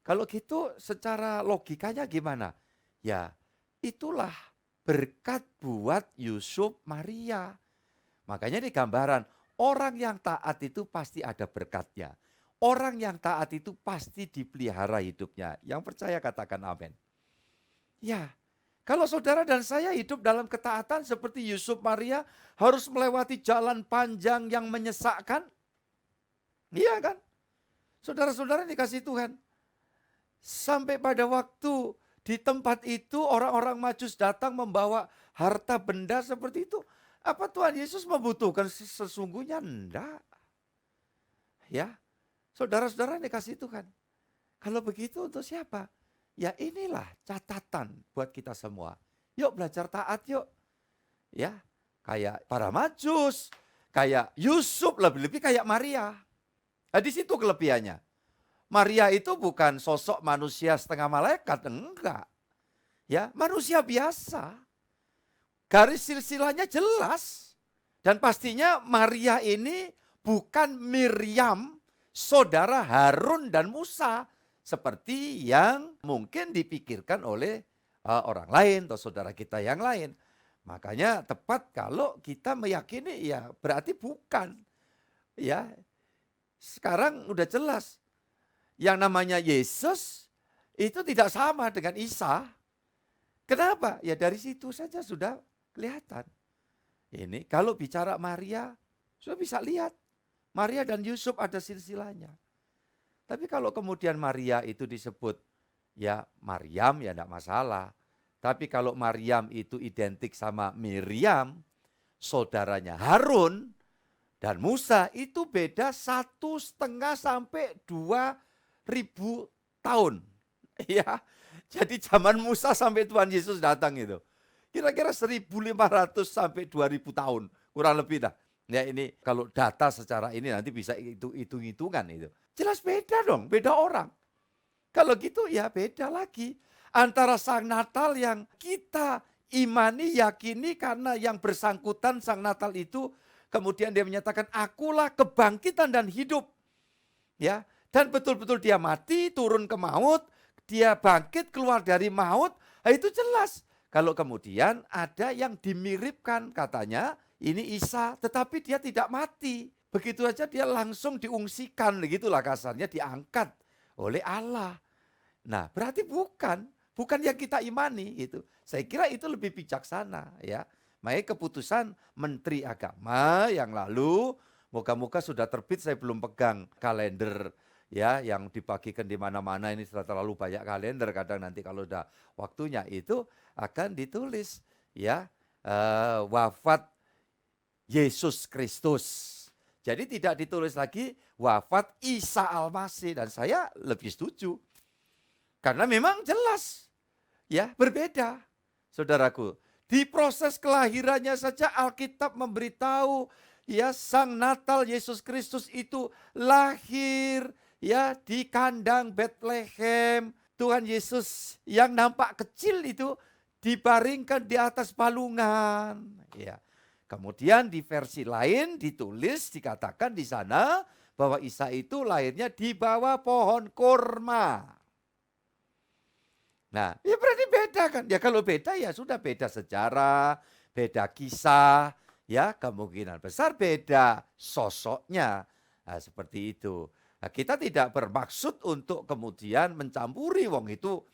C: kalau gitu secara logikanya gimana? Ya itulah berkat buat Yusuf Maria. Makanya di gambaran orang yang taat itu pasti ada berkatnya. Orang yang taat itu pasti dipelihara hidupnya. Yang percaya katakan amin. Ya, kalau saudara dan saya hidup dalam ketaatan seperti Yusuf Maria harus melewati jalan panjang yang menyesakkan. Iya kan? Saudara-saudara dikasih Tuhan. Sampai pada waktu di tempat itu orang-orang Majus datang membawa harta benda seperti itu. Apa Tuhan Yesus membutuhkan sesungguhnya? Enggak. Ya, saudara-saudara yang dikasih Tuhan. Kalau begitu untuk siapa? Ya inilah catatan buat kita semua. Yuk belajar taat yuk. Ya, kayak para Majus, kayak Yusuf, lebih-lebih kayak Maria. Nah, di situ kelebihannya. Maria itu bukan sosok manusia setengah malaikat, enggak. Ya, manusia biasa. Garis silsilahnya jelas. Dan pastinya Maria ini bukan Miriam, saudara Harun dan Musa, seperti yang mungkin dipikirkan oleh orang lain atau saudara kita yang lain. Makanya tepat kalau kita meyakini ya berarti bukan. Ya, sekarang udah jelas. Yang namanya Yesus itu tidak sama dengan Isa. Kenapa? Ya dari situ saja sudah kelihatan. Ini kalau bicara Maria, sudah bisa lihat. Maria dan Yusuf ada silsilahnya. Tapi kalau kemudian Maria itu disebut ya Maryam ya tidak masalah. Tapi kalau Maryam itu identik sama Miriam, saudaranya Harun dan Musa itu beda 1,5 sampai 2.000 tahun. Ya, jadi zaman Musa sampai Tuhan Yesus datang itu. Kira-kira 1.500 sampai 2.000 tahun, kurang lebih dah. Ya ini kalau data secara ini nanti bisa hitung-hitungan itu. Jelas beda dong, beda orang. Kalau gitu ya beda lagi. Antara Sang Natal yang kita imani, yakini karena yang bersangkutan Sang Natal itu kemudian dia menyatakan akulah kebangkitan dan hidup. Ya, dan betul-betul dia mati, turun ke maut, dia bangkit keluar dari maut, itu jelas. Kalau kemudian ada yang dimiripkan katanya ini Isa, tetapi dia tidak mati. Begitu saja dia langsung diungsikan, begitulah kasarnya, diangkat oleh Allah. Nah, berarti bukan yang kita imani itu. Saya kira itu lebih bijaksana ya. Makanya keputusan Menteri Agama yang lalu, moga-moga sudah terbit, saya belum pegang kalender ya yang dibagikan di mana-mana, ini sudah terlalu banyak kalender, kadang nanti kalau udah waktunya itu akan ditulis ya wafat Yesus Kristus. Jadi tidak ditulis lagi wafat Isa Al-Masih, dan saya lebih setuju. Karena memang jelas ya berbeda. Saudaraku, di proses kelahirannya saja Alkitab memberitahu ya Sang Natal Yesus Kristus itu lahir ya di kandang Bethlehem. Tuhan Yesus yang nampak kecil itu dibaringkan di atas balungan. Ya. Kemudian di versi lain ditulis, dikatakan di sana bahwa Isa itu lahirnya di bawah pohon kurma. Nah, ya berarti beda kan? Ya kalau beda ya sudah beda sejarah, beda kisah, ya kemungkinan besar beda sosoknya. Nah, seperti itu. Nah, kita tidak bermaksud untuk kemudian mencampuri wong itu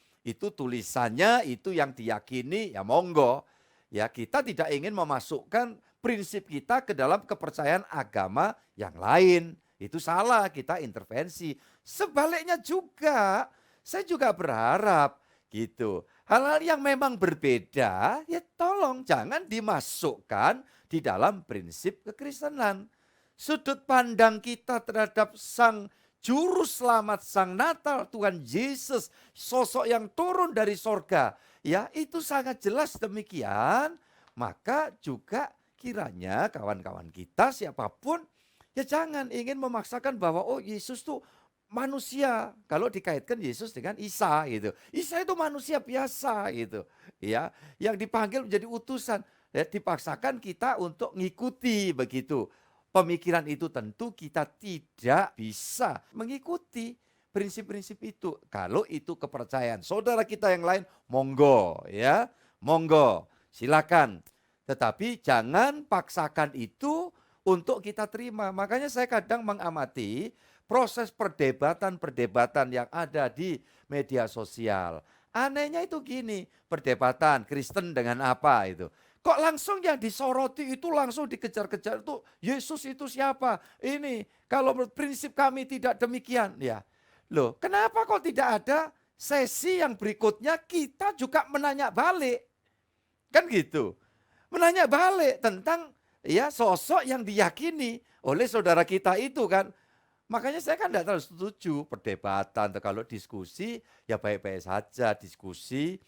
C: tulisannya itu yang diyakini ya monggo. Ya, kita tidak ingin memasukkan prinsip kita ke dalam kepercayaan agama yang lain. Itu salah, kita intervensi. Sebaliknya juga, saya juga berharap gitu. Hal-hal yang memang berbeda, ya tolong jangan dimasukkan di dalam prinsip kekristenan. Sudut pandang kita terhadap Sang Juru Selamat, Sang Natal, Tuhan Yesus, sosok yang turun dari sorga, ya itu sangat jelas demikian. Maka juga kiranya kawan-kawan kita siapapun, ya jangan ingin memaksakan bahwa oh Yesus tuh manusia, kalau dikaitkan Yesus dengan Isa gitu. Isa itu manusia biasa gitu. Ya, yang dipanggil menjadi utusan. Ya, dipaksakan kita untuk ngikuti begitu. Pemikiran itu tentu kita tidak bisa mengikuti prinsip-prinsip itu. Kalau itu kepercayaan saudara kita yang lain, monggo ya. Monggo, silakan. Tetapi jangan paksakan itu untuk kita terima. Makanya saya kadang mengamati proses perdebatan-perdebatan yang ada di media sosial. Anehnya itu gini, perdebatan Kristen dengan apa itu. Kok langsung yang disoroti itu langsung dikejar-kejar itu Yesus itu siapa? Ini kalau prinsip kami tidak demikian ya. Loh, kenapa kok tidak ada sesi yang berikutnya kita juga menanya balik? Kan gitu. Menanya balik tentang ya sosok yang diyakini oleh saudara kita itu kan. Makanya saya kan tidak terlalu setuju perdebatan, kalau diskusi ya baik-baik saja diskusi,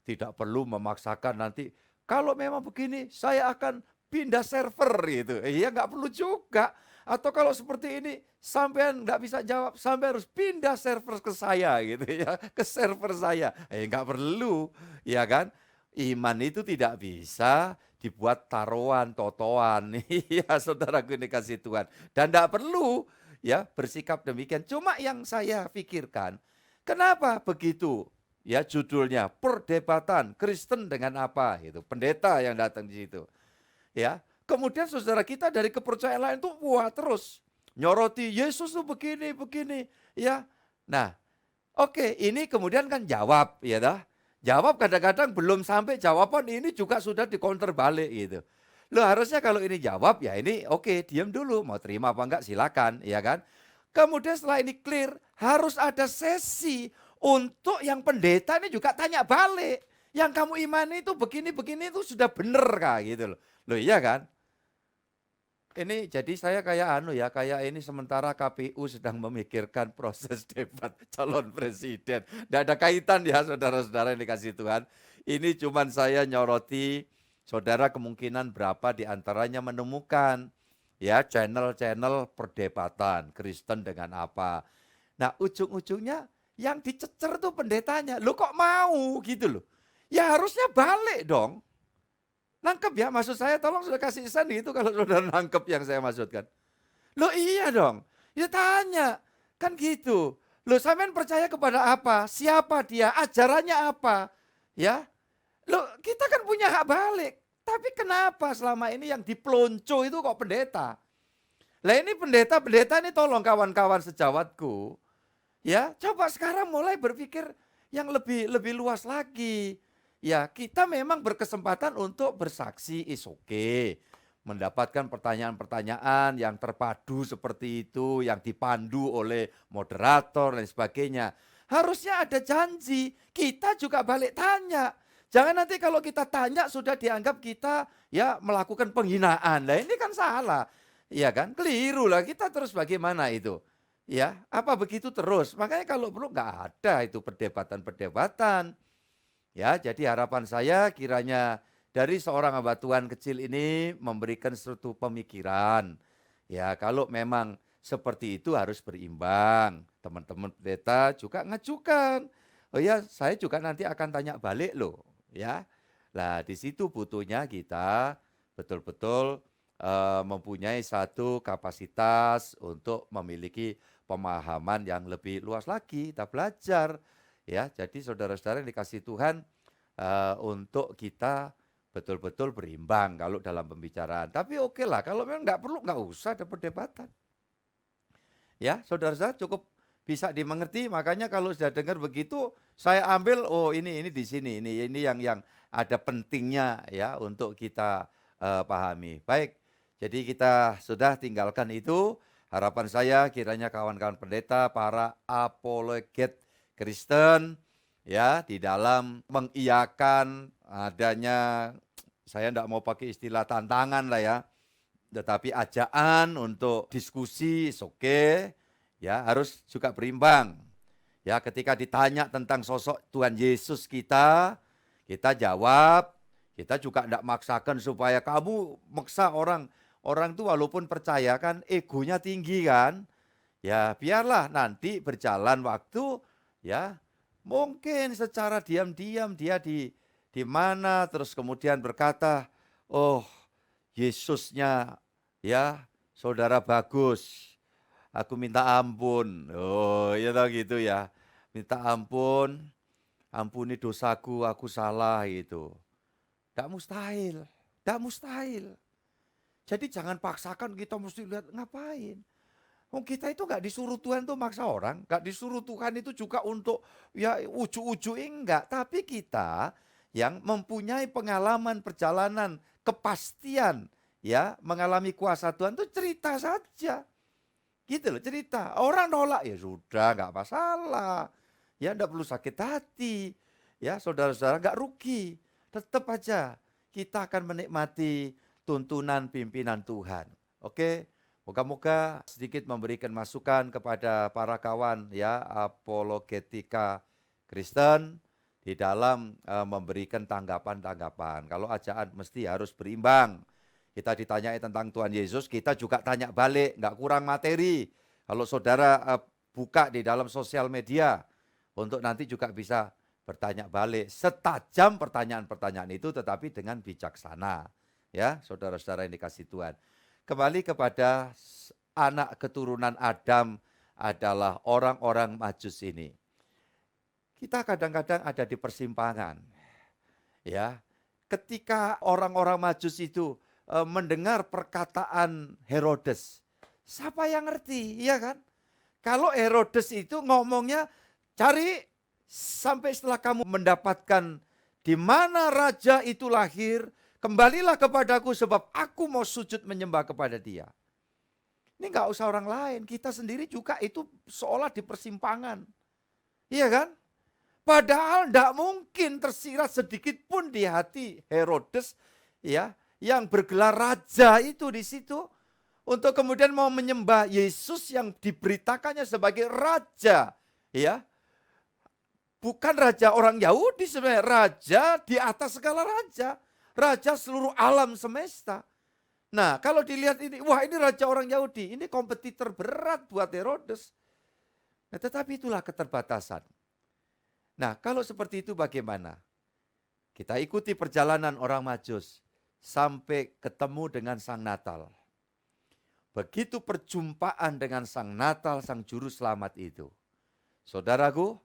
C: tidak perlu memaksakan nanti kalau memang begini saya akan pindah server gitu, ya nggak perlu juga. Atau kalau seperti ini sampean nggak bisa jawab, sampai harus pindah server ke saya gitu ya, ke server saya, nggak perlu, ya kan? Iman itu tidak bisa dibuat taruhan, totoan, ya saudaraku ini kasih Tuhan. Dan tidak perlu ya bersikap demikian. Cuma yang saya pikirkan, kenapa begitu? Ya judulnya perdebatan Kristen dengan apa? Itu pendeta yang datang di situ. Ya, kemudian saudara kita dari kepercayaan lain tuh wah terus nyoroti Yesus tuh begini, ya. Nah, oke, ini kemudian kan jawab, ya dah. Jawab kadang-kadang belum sampai jawaban ini juga sudah dikonter balik gitu. Loh harusnya kalau ini jawab ya ini oke, diam dulu, mau terima apa enggak silakan, ya kan. Kemudian setelah ini clear, harus ada sesi untuk yang pendeta ini juga tanya balik. Yang kamu imani itu begini-begini itu sudah benar kah gitu loh. Loh iya kan? Ini jadi saya kayak kayak ini sementara KPU sedang memikirkan proses debat calon presiden. Tidak ada kaitan ya saudara-saudara yang dikasih Tuhan. Ini cuman saya nyoroti saudara kemungkinan berapa diantaranya menemukan ya channel-channel perdebatan Kristen dengan apa. Nah ujung-ujungnya yang dicecer tuh pendetanya. Lo kok mau gitu loh. Ya harusnya balik dong. Nangkep ya, maksud saya tolong sudah kasih sandi itu kalau saudara nangkep yang saya maksudkan. Loh iya dong, ya tanya, kan gitu. Loh sampean percaya kepada apa? Siapa dia? Ajarannya apa? Ya, loh kita kan punya hak balik. Tapi kenapa selama ini yang dipelonco itu kok pendeta? Lah ini pendeta-pendeta ini tolong kawan-kawan sejawatku. Ya, coba sekarang mulai berpikir yang lebih luas lagi. Ya, kita memang berkesempatan untuk bersaksi is okay. Mendapatkan pertanyaan-pertanyaan yang terpadu seperti itu, yang dipandu oleh moderator dan sebagainya. Harusnya ada janji, kita juga balik tanya. Jangan nanti kalau kita tanya sudah dianggap kita ya melakukan penghinaan. Nah ini kan salah. Iya kan? Keliru lah, kita terus bagaimana itu? Ya, apa begitu terus? Makanya kalau perlu nggak ada itu perdebatan-perdebatan. Ya, jadi harapan saya kiranya dari seorang hamba Tuhan kecil ini memberikan suatu pemikiran. Ya, kalau memang seperti itu harus berimbang. Teman-teman pendeta juga ngajukan. Oh ya, saya juga nanti akan tanya balik loh, ya. Lah, di situ butuhnya kita betul-betul mempunyai satu kapasitas untuk memiliki pemahaman yang lebih luas lagi. Kita belajar. Ya, jadi saudara-saudara yang dikasih Tuhan, untuk kita betul-betul berimbang kalau dalam pembicaraan. Tapi oke lah, kalau memang nggak usah ada perdebatan. Ya, saudara-saudara cukup bisa dimengerti. Makanya kalau sudah dengar begitu, saya ambil ini di sini, ini yang ada pentingnya ya untuk kita pahami. Baik, jadi kita sudah tinggalkan itu. Harapan saya kiranya kawan-kawan pendeta, para apologet Kristen ya di dalam mengiyakan adanya, saya tidak mau pakai istilah tantangan lah ya, tetapi ajaan untuk diskusi oke, ya harus juga berimbang. Ya, ketika ditanya tentang sosok Tuhan Yesus kita jawab, kita juga tidak maksakan supaya kamu maksa orang itu walaupun percaya kan egonya tinggi kan. Ya, biarlah nanti berjalan waktu ya, mungkin secara diam-diam dia di mana terus kemudian berkata, "Oh, Yesusnya ya, saudara bagus. Aku minta ampun." Oh, ya tahu gitu ya. Minta ampun, ampuni dosaku, aku salah gitu. Tidak mustahil, tidak mustahil. Jadi jangan paksakan kita mesti lihat ngapain. Kita itu nggak disuruh Tuhan tuh maksa orang, nggak disuruh Tuhan itu juga untuk ya uju-uju enggak. Tapi kita yang mempunyai pengalaman perjalanan, kepastian ya mengalami kuasa Tuhan tuh cerita saja. Gitu loh cerita. Orang nolak ya sudah nggak masalah. Ya enggak perlu sakit hati. Ya saudara-saudara nggak rugi. Tetap aja kita akan menikmati tuntunan pimpinan Tuhan. Oke, moga-moga sedikit memberikan masukan kepada para kawan ya apologetika Kristen di dalam memberikan tanggapan-tanggapan. Kalau ajaan mesti harus berimbang. Kita ditanyai tentang Tuhan Yesus, kita juga tanya balik, nggak kurang materi. Kalau saudara buka di dalam sosial media, untuk nanti juga bisa bertanya balik. Setajam pertanyaan-pertanyaan itu tetapi dengan bijaksana. Ya, saudara-saudara yang dikasih Tuhan. Kembali kepada anak keturunan Adam adalah orang-orang Majus ini. Kita kadang-kadang ada di persimpangan. Ya, ketika orang-orang Majus itu mendengar perkataan Herodes, siapa yang ngerti, iya kan? Kalau Herodes itu ngomongnya cari sampai setelah kamu mendapatkan di mana raja itu lahir, kembalilah kepadaku sebab aku mau sujud menyembah kepada dia. Ini nggak usah orang lain, kita sendiri juga itu seolah di persimpangan. Iya kan? Padahal tidak mungkin tersirat sedikit pun di hati Herodes ya, yang bergelar raja itu di situ untuk kemudian mau menyembah Yesus yang diberitakannya sebagai raja, ya. Bukan raja orang Yahudi sebenarnya, raja di atas segala raja, raja seluruh alam semesta. Nah, kalau dilihat ini, wah ini raja orang Yahudi, ini kompetitor berat buat Herodes. Nah, tetapi itulah keterbatasan. Nah, kalau seperti itu bagaimana? Kita ikuti perjalanan orang Majus sampai ketemu dengan Sang Natal. Begitu perjumpaan dengan Sang Natal, Sang Juru Selamat itu. Saudaraku,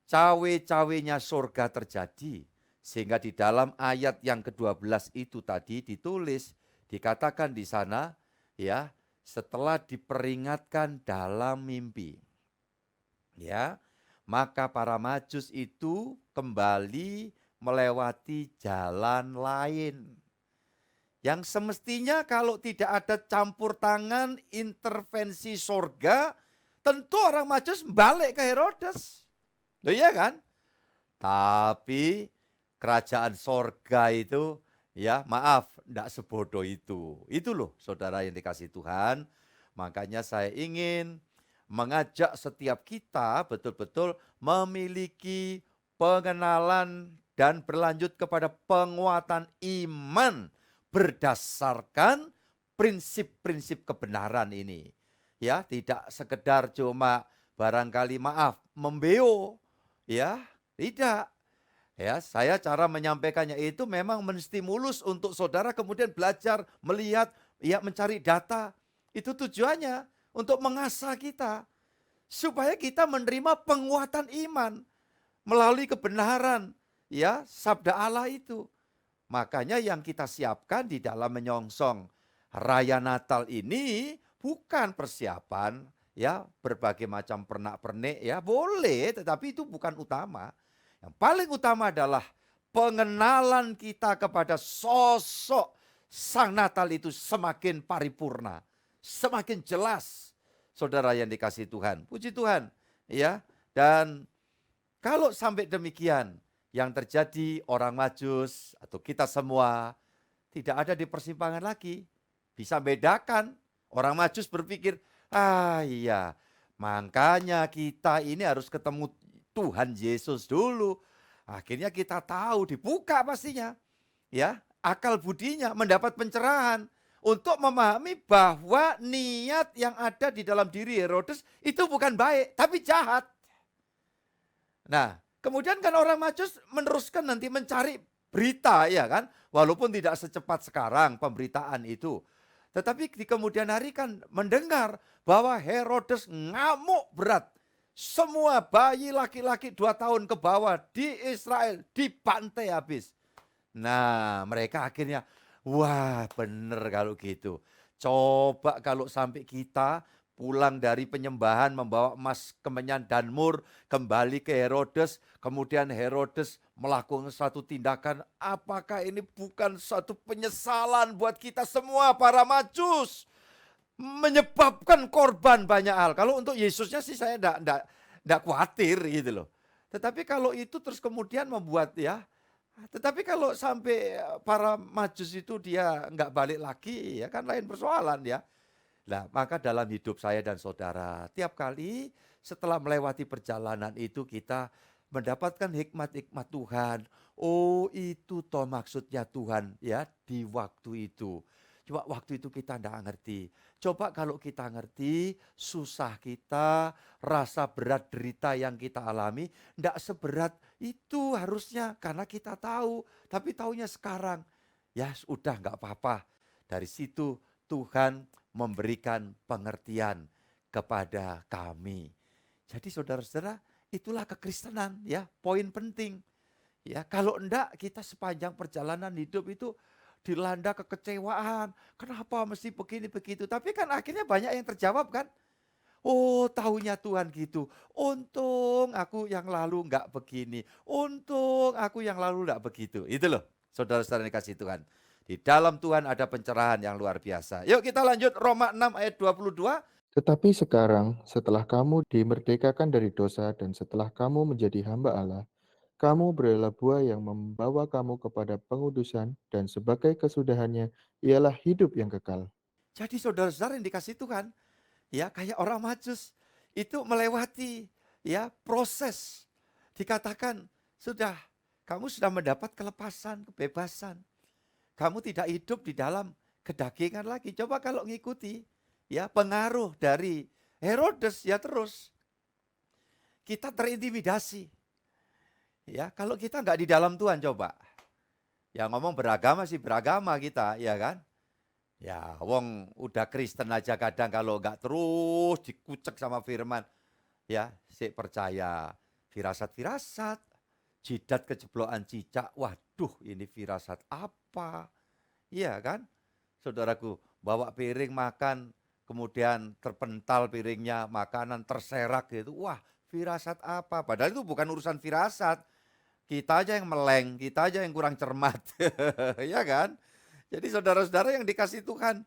C: cawe-cawenya surga terjadi. Sehingga di dalam ayat yang ke-12 itu tadi ditulis, dikatakan di sana, ya, setelah diperingatkan dalam mimpi. Ya, maka para Majus itu kembali melewati jalan lain. Yang semestinya kalau tidak ada campur tangan intervensi surga, tentu orang Majus balik ke Herodes. Loh iya kan? Tapi kerajaan surga itu, ya maaf, tidak sebodoh itu. Itu loh saudara yang dikasih Tuhan. Makanya saya ingin mengajak setiap kita betul-betul memiliki pengenalan dan berlanjut kepada penguatan iman berdasarkan prinsip-prinsip kebenaran ini. Ya, tidak sekedar cuma barangkali maaf membeo, ya, tidak. Ya, saya cara menyampaikannya itu memang menstimulus untuk saudara kemudian belajar, melihat, ya mencari data. Itu tujuannya untuk mengasah kita supaya kita menerima penguatan iman. melalui kebenaran, ya, sabda Allah itu. Makanya yang kita siapkan di dalam menyongsong Raya Natal ini bukan persiapan ya berbagai macam pernak-pernik ya, boleh, tetapi itu bukan utama. Yang paling utama adalah pengenalan kita kepada sosok Sang Natal itu semakin paripurna, semakin jelas. Saudara yang dikasihi Tuhan, puji Tuhan, ya. Dan kalau sampai demikian, yang terjadi orang Majus atau kita semua tidak ada di persimpangan lagi. Bisa bedakan. Orang Majus berpikir, ah iya, makanya kita ini harus ketemu Tuhan Yesus dulu. Akhirnya kita tahu, dibuka pastinya. Ya, akal budinya mendapat pencerahan untuk memahami bahwa niat yang ada di dalam diri Herodes itu bukan baik, tapi jahat. Nah, kemudian kan orang Majus meneruskan nanti mencari berita, ya kan? Walaupun tidak secepat sekarang pemberitaan itu. Tetapi di kemudian hari kan mendengar bahwa Herodes ngamuk berat. Semua bayi laki-laki 2 tahun ke bawah di Israel dibantai habis. Nah, mereka akhirnya, wah bener kalau gitu. Coba kalau sampai kita pulang dari penyembahan membawa emas kemenyan dan mur kembali ke Herodes, kemudian Herodes melakukan satu tindakan, apakah ini bukan satu penyesalan buat kita semua para Majus, menyebabkan korban banyak hal. Kalau untuk Yesusnya sih saya enggak khawatir gitu loh. Tetapi kalau itu terus kemudian membuat ya, tetapi kalau sampai para Majus itu dia enggak balik lagi ya kan lain persoalan ya. Nah, maka dalam hidup saya dan saudara, tiap kali setelah melewati perjalanan itu kita mendapatkan hikmat-hikmat Tuhan. Oh, itu toh maksudnya Tuhan ya di waktu itu. Coba waktu itu kita tidak ngerti. Coba kalau kita ngerti, susah kita, rasa berat derita yang kita alami, tidak seberat itu harusnya karena kita tahu. Tapi taunya sekarang, ya sudah nggak apa-apa. Dari situ Tuhan memberikan pengertian kepada kami. Jadi saudara-saudara, itulah kekristenan ya, poin penting. Ya, kalau enggak kita sepanjang perjalanan hidup itu dilanda kekecewaan. Kenapa mesti begini begitu? Tapi kan akhirnya banyak yang terjawab kan? Oh, taunya Tuhan gitu. Untung aku yang lalu enggak begini. Untung aku yang lalu enggak begitu. Itu loh, saudara-saudara yang dikasihi Tuhan. Di dalam Tuhan ada pencerahan yang luar biasa. Yuk kita lanjut Roma 6 ayat 22.
D: Tetapi sekarang, setelah kamu dimerdekakan dari dosa dan setelah kamu menjadi hamba Allah, kamu berela buah yang membawa kamu kepada pengudusan dan sebagai kesudahannya ialah hidup yang kekal.
C: Jadi saudara-saudara yang dikasihi Tuhan, ya kayak orang Majus itu melewati ya proses. Dikatakan sudah kamu sudah mendapat kelepasan, kebebasan. Kamu tidak hidup di dalam kedagingan lagi. Coba kalau ngikuti ya pengaruh dari Herodes ya terus kita terintimidasi. Ya, kalau kita nggak di dalam Tuhan coba. Ya ngomong beragama sih beragama kita, ya kan? Ya, wong udah Kristen aja kadang kalau nggak terus dikucek sama firman. Ya, sik percaya firasat-firasat, jidat kejeblokan cicak. Waduh, ini firasat apa? Iya kan? Saudaraku, bawa piring makan, kemudian terpental piringnya, makanan terserak gitu. Wah, firasat apa? Padahal itu bukan urusan firasat. Kita aja yang meleng, kita aja yang kurang cermat. Ya kan? Jadi saudara-saudara yang dikasih Tuhan,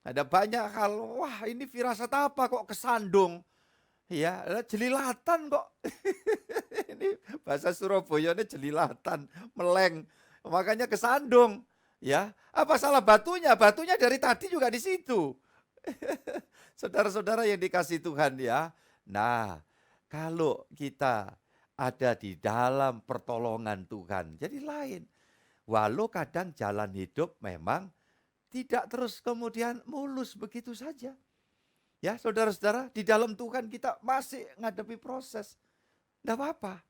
C: ada banyak hal, wah ini firasat apa kok kesandung? Ya, jelilatan kok. Ini bahasa Surabaya ini jelilatan, meleng. Makanya kesandung. Ya, apa salah batunya? Batunya dari tadi juga di situ. Saudara-saudara yang dikasih Tuhan ya. Nah, kalau kita ada di dalam pertolongan Tuhan, jadi lain. Walau kadang jalan hidup memang tidak terus kemudian mulus begitu saja. Ya, saudara-saudara, di dalam Tuhan kita masih menghadapi proses. Tidak apa-apa.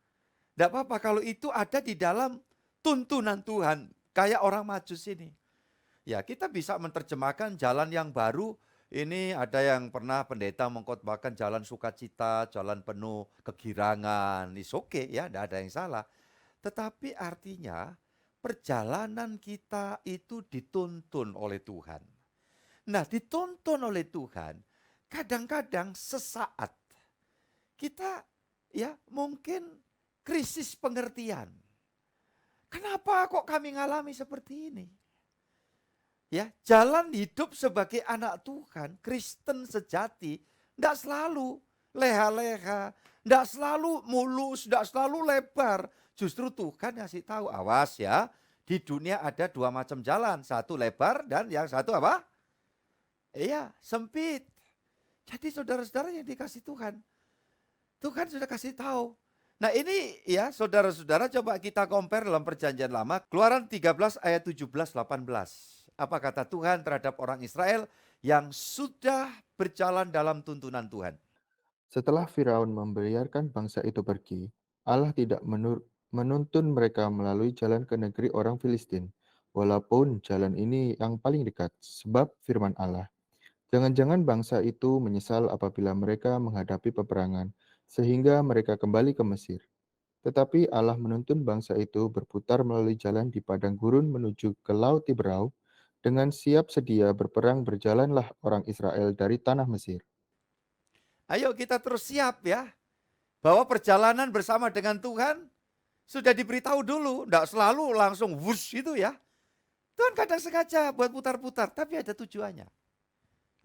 C: Tidak apa-apa kalau itu ada di dalam tuntunan Tuhan. Kayak orang Majus ini. Ya, kita bisa menerjemahkan jalan yang baru ini ada yang pernah pendeta mengkhotbahkan jalan sukacita, jalan penuh kegirangan. It's okay ya, tidak ada yang salah. Tetapi artinya perjalanan kita itu dituntun oleh Tuhan. Nah, dituntun oleh Tuhan, kadang-kadang sesaat kita ya mungkin krisis pengertian. Kenapa kok kami ngalami seperti ini? Ya, jalan hidup sebagai anak Tuhan, Kristen sejati, tidak selalu leha-leha, tidak selalu mulus, tidak selalu lebar. Justru Tuhan ngasih tahu, awas ya, di dunia ada dua macam jalan, satu lebar dan yang satu apa? Iya, sempit. Jadi saudara-saudara yang dikasih Tuhan, Tuhan sudah kasih tahu. Nah ini ya saudara-saudara coba kita compare dalam perjanjian lama, Keluaran 13 ayat 17-18. Apa kata Tuhan terhadap orang Israel yang sudah berjalan dalam tuntunan Tuhan?
D: Setelah Firaun membiarkan bangsa itu pergi, Allah tidak menuntun mereka melalui jalan ke negeri orang Filistin, walaupun jalan ini yang paling dekat, sebab firman Allah. Jangan-jangan bangsa itu menyesal apabila mereka menghadapi peperangan, sehingga mereka kembali ke Mesir. Tetapi Allah menuntun bangsa itu berputar melalui jalan di padang gurun menuju ke Laut Tiberau, dengan siap sedia berperang berjalanlah orang Israel dari tanah Mesir.
C: Ayo kita terus siap ya, bahwa perjalanan bersama dengan Tuhan sudah diberitahu dulu, tidak selalu langsung wush itu ya. Tuhan kadang sengaja buat putar-putar, tapi ada tujuannya.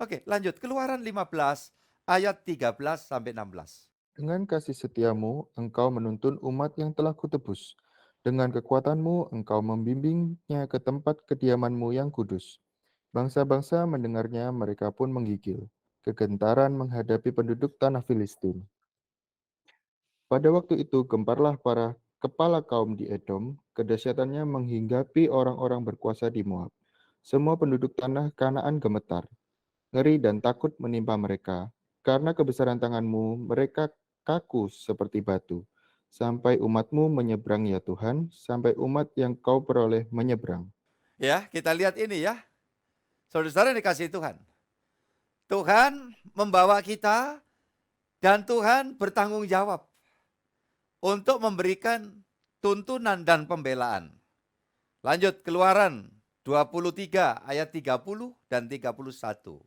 C: Oke, lanjut. Keluaran 15 ayat 13 sampai 16.
D: Dengan kasih setiamu, engkau menuntun umat yang telah kutebus. Dengan kekuatanmu, engkau membimbingnya ke tempat kediamanmu yang kudus. Bangsa-bangsa mendengarnya, mereka pun menggigil. Kegentaran menghadapi penduduk tanah Filistin. Pada waktu itu, gemparlah para kepala kaum di Edom, kedahsyatannya menghinggapi orang-orang berkuasa di Moab. Semua penduduk tanah Kanaan gemetar. Ngeri dan takut menimpa mereka. Karena kebesaran tanganmu, mereka kaku seperti batu. Sampai umatmu menyeberang ya Tuhan, sampai umat yang kau peroleh menyeberang.
C: Ya, kita lihat ini ya. Saudara-saudara yang dikasih Tuhan. Tuhan membawa kita dan Tuhan bertanggung jawab untuk memberikan tuntunan dan pembelaan. Lanjut, Keluaran 23 ayat 30 dan 31.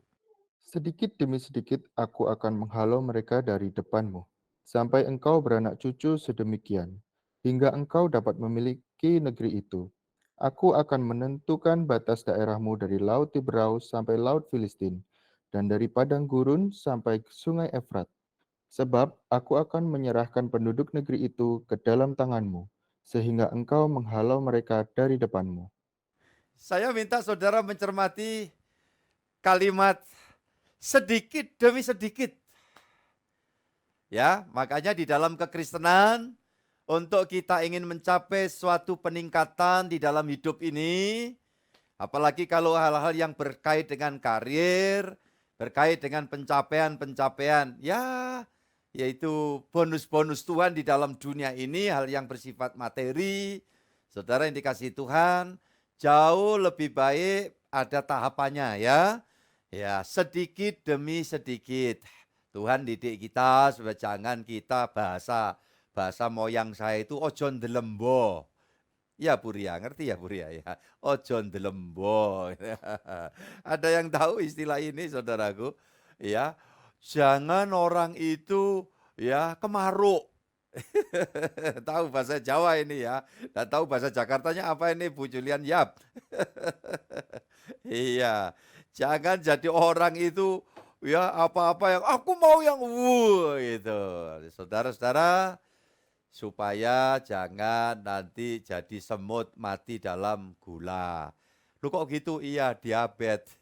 D: Sedikit demi sedikit aku akan menghalau mereka dari depanmu, sampai engkau beranak cucu sedemikian, hingga engkau dapat memiliki negeri itu. Aku akan menentukan batas daerahmu dari Laut Tiberau sampai Laut Filistin, dan dari padang gurun sampai ke Sungai Efrat. Sebab aku akan menyerahkan penduduk negeri itu ke dalam tanganmu, sehingga engkau menghalau mereka dari depanmu.
C: Saya minta saudara mencermati kalimat sedikit demi sedikit. Ya, makanya di dalam kekristenan untuk kita ingin mencapai suatu peningkatan di dalam hidup ini, apalagi kalau hal-hal yang berkait dengan karir, berkait dengan pencapaian-pencapaian, ya yaitu bonus-bonus Tuhan di dalam dunia ini, hal yang bersifat materi, saudara yang dikasihi Tuhan, jauh lebih baik ada tahapannya ya. Ya, sedikit demi sedikit. Tuhan didik kita supaya jangan kita bahasa moyang saya itu ojon delembo. Ya Bu Ria, ngerti ya Bu Ria ya? Ojon delembo. Ada yang tahu istilah ini saudaraku? Ya, jangan orang itu ya kemaruk. Tahu bahasa Jawa ini ya. Dan tahu bahasa Jakartanya apa ini Bu Julian? Yap. Iya. Jangan jadi orang itu ya apa-apa yang aku mau yang itu. Saudara-saudara, supaya jangan nanti jadi semut mati dalam gula. Lu kok gitu? Iya, diabetes.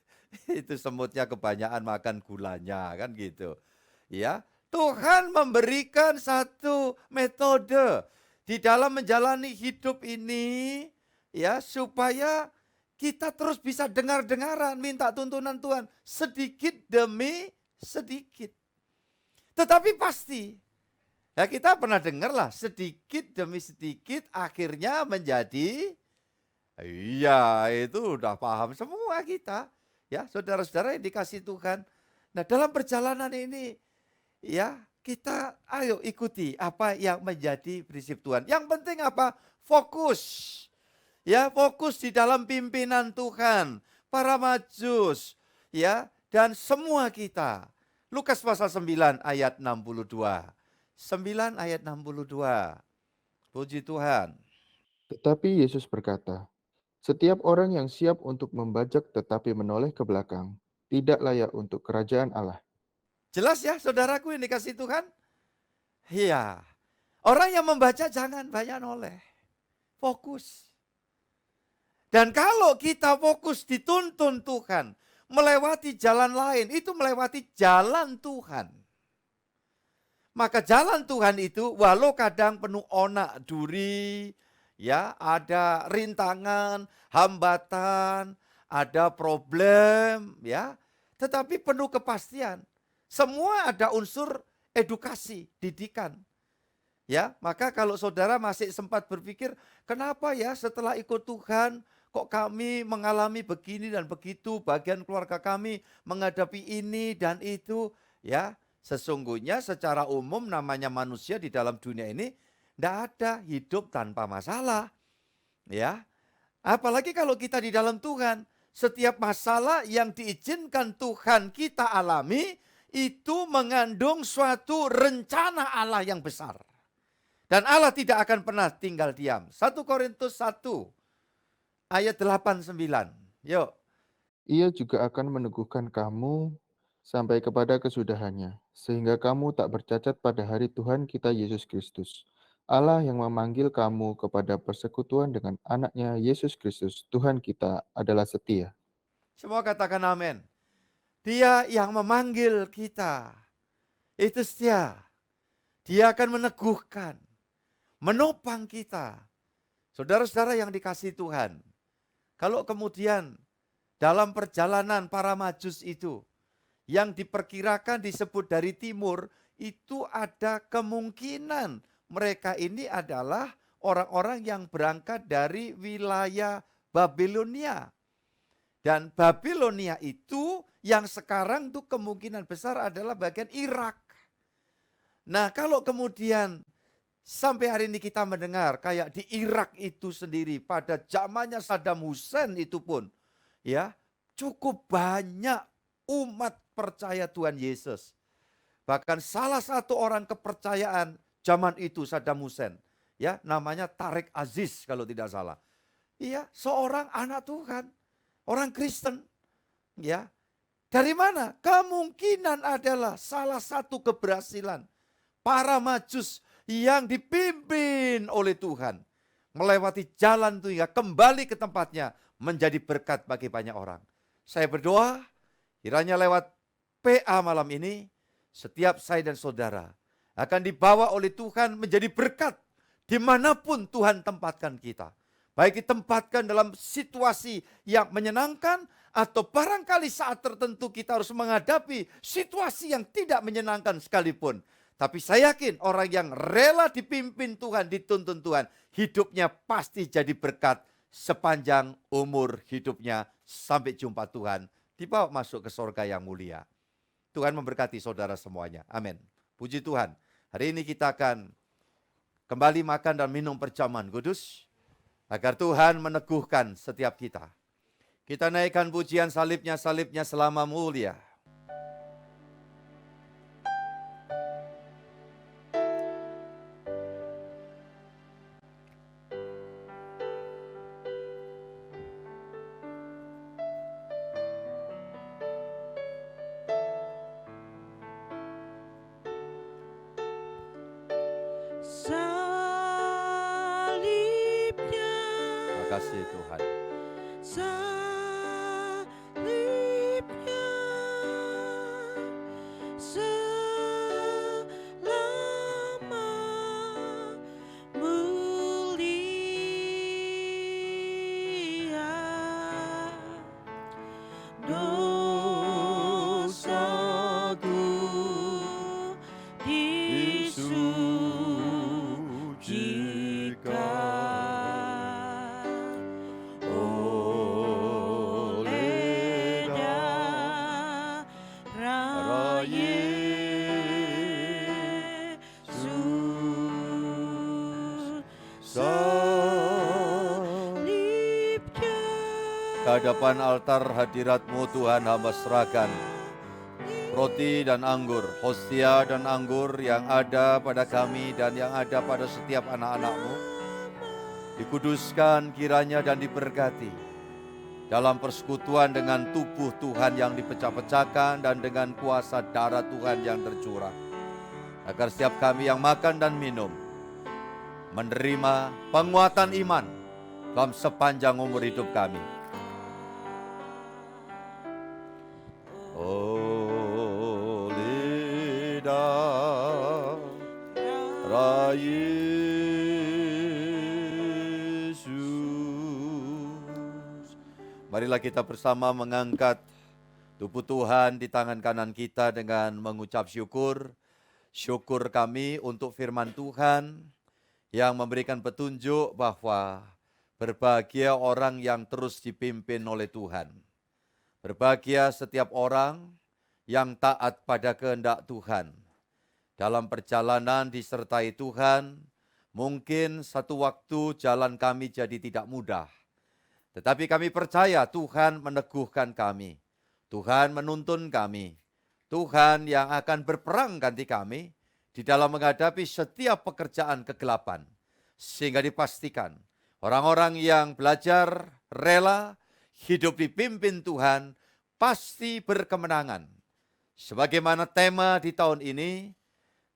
C: Itu semutnya kebanyakan makan gulanya kan gitu. Ya, Tuhan memberikan satu metode di dalam menjalani hidup ini ya supaya kita terus bisa dengar-dengaran, minta tuntunan Tuhan sedikit demi sedikit. Tetapi pasti, ya kita pernah dengar lah, sedikit demi sedikit akhirnya menjadi, iya itu udah paham semua kita. Ya, saudara-saudara yang dikasih Tuhan. Nah, dalam perjalanan ini ya, kita ayo ikuti apa yang menjadi prinsip Tuhan. Yang penting apa? Fokus. Ya, fokus di dalam pimpinan Tuhan, para majus, ya, dan semua kita. Lukas pasal 9 ayat 62. 9 ayat 62. Puji Tuhan.
D: Tetapi Yesus berkata, "Setiap orang yang siap untuk membajak tetapi menoleh ke belakang, tidak layak untuk kerajaan Allah."
C: Jelas ya saudaraku yang dikasih Tuhan? Iya. Orang yang membaca jangan banyak noleh. Fokus. Dan kalau kita fokus dituntun Tuhan, melewati jalan lain, itu melewati jalan Tuhan. Maka jalan Tuhan itu walau kadang penuh onak duri, ya, ada rintangan, hambatan, ada problem, ya, tetapi penuh kepastian. Semua ada unsur edukasi, didikan. Ya, maka kalau saudara masih sempat berpikir, kenapa ya setelah ikut Tuhan kok kami mengalami begini dan begitu, bagian keluarga kami menghadapi ini dan itu, ya. Sesungguhnya secara umum namanya manusia di dalam dunia ini tidak ada hidup tanpa masalah. Ya, apalagi kalau kita di dalam Tuhan, setiap masalah yang diizinkan Tuhan kita alami itu mengandung suatu rencana Allah yang besar. Dan Allah tidak akan pernah tinggal diam. 1 Korintus 1 ayat 8-9. Yuk.
D: Ia juga akan meneguhkan kamu sampai kepada kesudahannya, sehingga kamu tak bercacat pada hari Tuhan kita Yesus Kristus. Allah yang memanggil kamu kepada persekutuan dengan anaknya Yesus Kristus, Tuhan kita adalah setia.
C: Semua katakan amin. Dia yang memanggil kita. Itu setia. Dia akan meneguhkan, menopang kita. Saudara-saudara yang dikasih Tuhan. Kalau kemudian dalam perjalanan para majus itu, yang diperkirakan disebut dari timur, itu ada kemungkinan mereka ini adalah orang-orang yang berangkat dari wilayah Babilonia. Dan Babilonia itu yang sekarang tuh kemungkinan besar adalah bagian Irak. Nah, kalau kemudian sampai hari ini kita mendengar kayak di Irak itu sendiri pada zamannya Saddam Hussein itu pun ya cukup banyak umat percaya Tuhan Yesus. Bahkan salah satu orang kepercayaan zaman itu Saddam Hussein, ya, namanya Tariq Aziz kalau tidak salah. Iya, seorang anak Tuhan, orang Kristen, ya. Dari mana? Kemungkinan adalah salah satu keberhasilan para majus yang dipimpin oleh Tuhan melewati jalan itu hingga kembali ke tempatnya menjadi berkat bagi banyak orang. Saya berdoa kiranya lewat PA malam ini, setiap saya dan saudara akan dibawa oleh Tuhan menjadi berkat dimanapun Tuhan tempatkan kita. Baik ditempatkan dalam situasi yang menyenangkan atau barangkali saat tertentu kita harus menghadapi situasi yang tidak menyenangkan sekalipun. Tapi saya yakin orang yang rela dipimpin Tuhan, dituntun Tuhan, hidupnya pasti jadi berkat sepanjang umur hidupnya sampai jumpa Tuhan. Dibawa masuk ke surga yang mulia. Tuhan memberkati saudara semuanya. Amin. Puji Tuhan. Hari ini kita akan kembali makan dan minum perjamuan kudus. Agar Tuhan meneguhkan setiap kita. Kita naikkan pujian salibnya selama mulia. Terima kasih Tuhan.
A: Salibnya selama mulia, dosaku disucikan. Oh
C: kehadapan altar hadirat-Mu Tuhan, hamba serahkan roti dan anggur, hostia dan anggur yang ada pada kami dan yang ada pada setiap anak-anak-Mu. Dikuduskan kiranya dan diberkati dalam persekutuan dengan tubuh Tuhan yang dipecah-pecahkan dan dengan kuasa darah Tuhan yang tercurah. Agar setiap kami yang makan dan minum menerima penguatan iman dalam sepanjang umur hidup kami. Oh, lidah Yesus. Marilah kita bersama mengangkat tubuh Tuhan di tangan kanan kita dengan mengucap syukur. Syukur kami untuk firman Tuhan yang memberikan petunjuk bahwa berbahagia orang yang terus dipimpin oleh Tuhan. Berbahagia setiap orang yang taat pada kehendak Tuhan. Dalam perjalanan disertai Tuhan, mungkin satu waktu jalan kami jadi tidak mudah. Tetapi kami percaya Tuhan meneguhkan kami. Tuhan menuntun kami. Tuhan yang akan berperang ganti kami di dalam menghadapi setiap pekerjaan kegelapan. Sehingga dipastikan orang-orang yang belajar rela hidup dipimpin Tuhan pasti berkemenangan. Sebagaimana tema di tahun ini,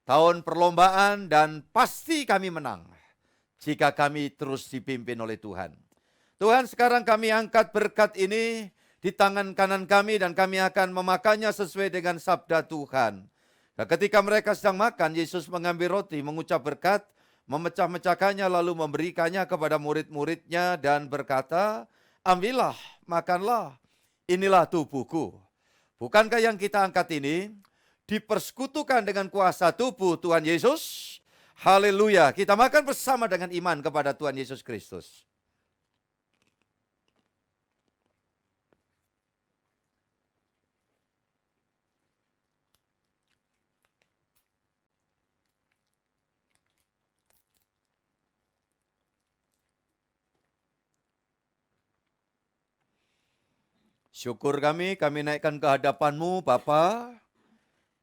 C: tahun perlombaan dan pasti kami menang jika kami terus dipimpin oleh Tuhan. Tuhan, sekarang kami angkat berkat ini di tangan kanan kami dan kami akan memakannya sesuai dengan sabda Tuhan. Dan ketika mereka sedang makan, Yesus mengambil roti, mengucap berkat, memecah-mecahkannya lalu memberikannya kepada murid-muridnya dan berkata, ambillah, makanlah, inilah tubuhku. Bukankah yang kita angkat ini dipersekutukan dengan kuasa tubuh Tuhan Yesus? Haleluya, kita makan bersama dengan iman kepada Tuhan Yesus Kristus. Syukur kami naikkan ke hadapan-Mu Bapa.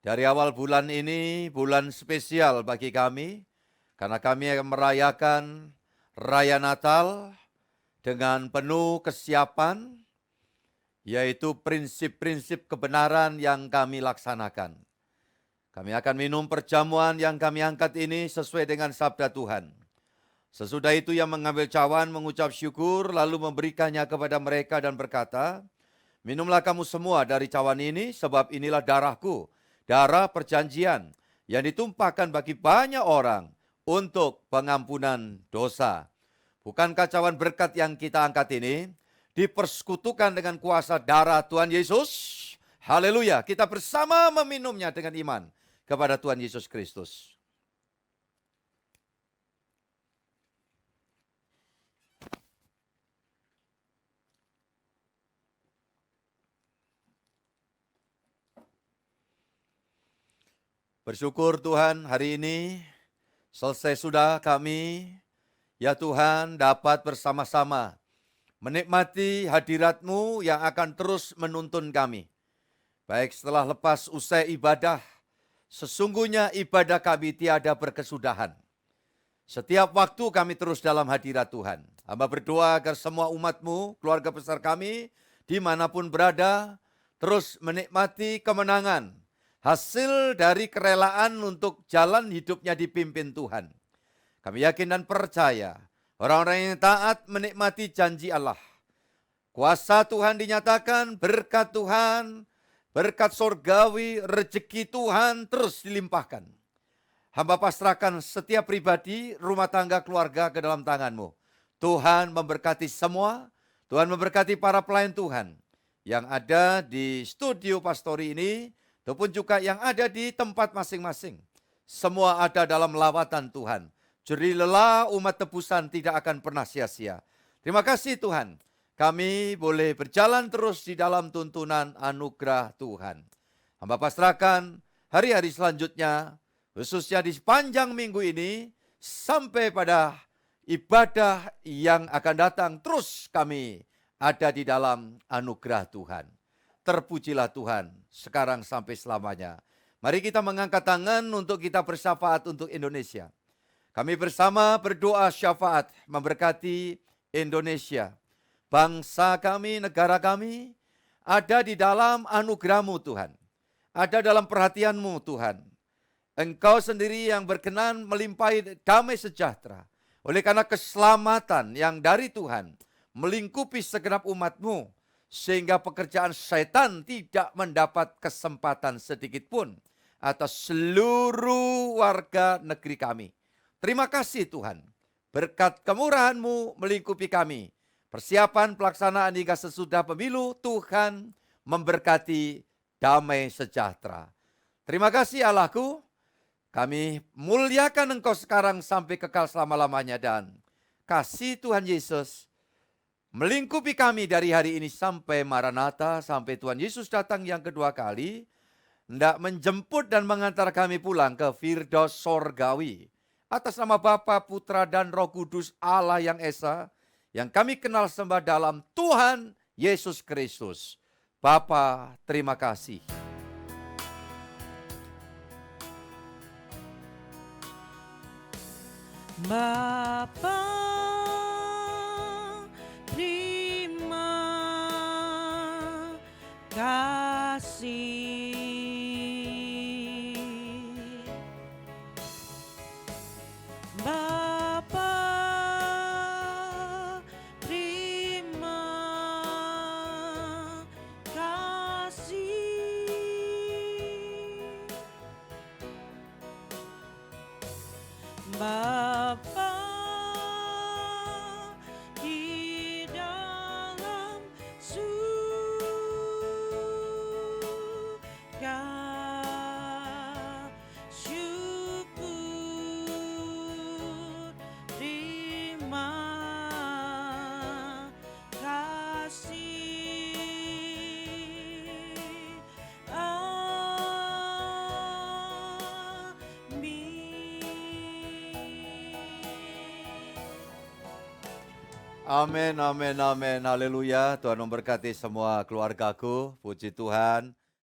C: Dari awal bulan ini, bulan spesial bagi kami. Karena kami akan merayakan Raya Natal dengan penuh kesiapan. Yaitu prinsip-prinsip kebenaran yang kami laksanakan. Kami akan minum perjamuan yang kami angkat ini sesuai dengan sabda Tuhan. Sesudah itu yang mengambil cawan mengucap syukur lalu memberikannya kepada mereka dan berkata, minumlah kamu semua dari cawan ini, sebab inilah darahku, darah perjanjian, yang ditumpahkan bagi banyak orang untuk pengampunan dosa. Bukankah cawan berkat yang kita angkat ini dipersekutukan dengan kuasa darah Tuhan Yesus? Haleluya, kita bersama meminumnya dengan iman kepada Tuhan Yesus Kristus. Bersyukur Tuhan hari ini selesai sudah kami, ya Tuhan, dapat bersama-sama menikmati hadirat-Mu yang akan terus menuntun kami. Baik setelah lepas usai ibadah, sesungguhnya ibadah kami tiada berkesudahan. Setiap waktu kami terus dalam hadirat Tuhan. Hamba berdoa agar semua umat-Mu, keluarga besar kami, dimanapun berada, terus menikmati kemenangan, hasil dari kerelaan untuk jalan hidupnya dipimpin Tuhan. Kami yakin dan percaya, orang-orang yang taat menikmati janji Allah. Kuasa Tuhan dinyatakan, berkat Tuhan, berkat sorgawi, rezeki Tuhan terus dilimpahkan. Hamba pasrahkan setiap pribadi, rumah tangga, keluarga ke dalam tangan-Mu. Tuhan memberkati semua, Tuhan memberkati para pelayan Tuhan yang ada di studio pastori ini, ataupun juga yang ada di tempat masing-masing. Semua ada dalam lawatan Tuhan. Jerih lelah umat tebusan tidak akan pernah sia-sia. Terima kasih Tuhan. Kami boleh berjalan terus di dalam tuntunan anugerah Tuhan. Hamba pasrahkan hari-hari selanjutnya, khususnya di sepanjang minggu ini, sampai pada ibadah yang akan datang terus kami ada di dalam anugerah Tuhan. Terpujilah Tuhan sekarang sampai selamanya. Mari kita mengangkat tangan untuk kita bersyafaat untuk Indonesia. Kami bersama berdoa syafaat memberkati Indonesia. Bangsa kami, negara kami ada di dalam anugerah-Mu Tuhan. Ada dalam perhatian-Mu Tuhan. Engkau sendiri yang berkenan melimpahi damai sejahtera. Oleh karena keselamatan yang dari Tuhan melingkupi segenap umat-Mu, sehingga pekerjaan setan tidak mendapat kesempatan sedikit pun atas seluruh warga negeri kami. Terima kasih Tuhan, berkat kemurahan-Mu melingkupi kami. Persiapan pelaksanaan hingga sesudah pemilu, Tuhan memberkati damai sejahtera. Terima kasih Allahku, kami muliakan Engkau sekarang sampai kekal selama-lamanya, dan kasih Tuhan Yesus melingkupi kami dari hari ini sampai Maranatha, sampai Tuhan Yesus datang yang kedua kali, hendak menjemput dan mengantar kami pulang ke Firdaus Sorgawi. Atas nama Bapa, Putra, dan Roh Kudus Allah yang Esa, yang kami kenal sembah dalam Tuhan Yesus Kristus. Bapa, terima kasih.
A: Bapa, terima kasih. Bapa, terima kasih. Bapa, di dalam surga, syukur, terima kasih.
C: Amin, amin, amin, haleluya. Tuhan memberkati semua keluargaku, puji Tuhan.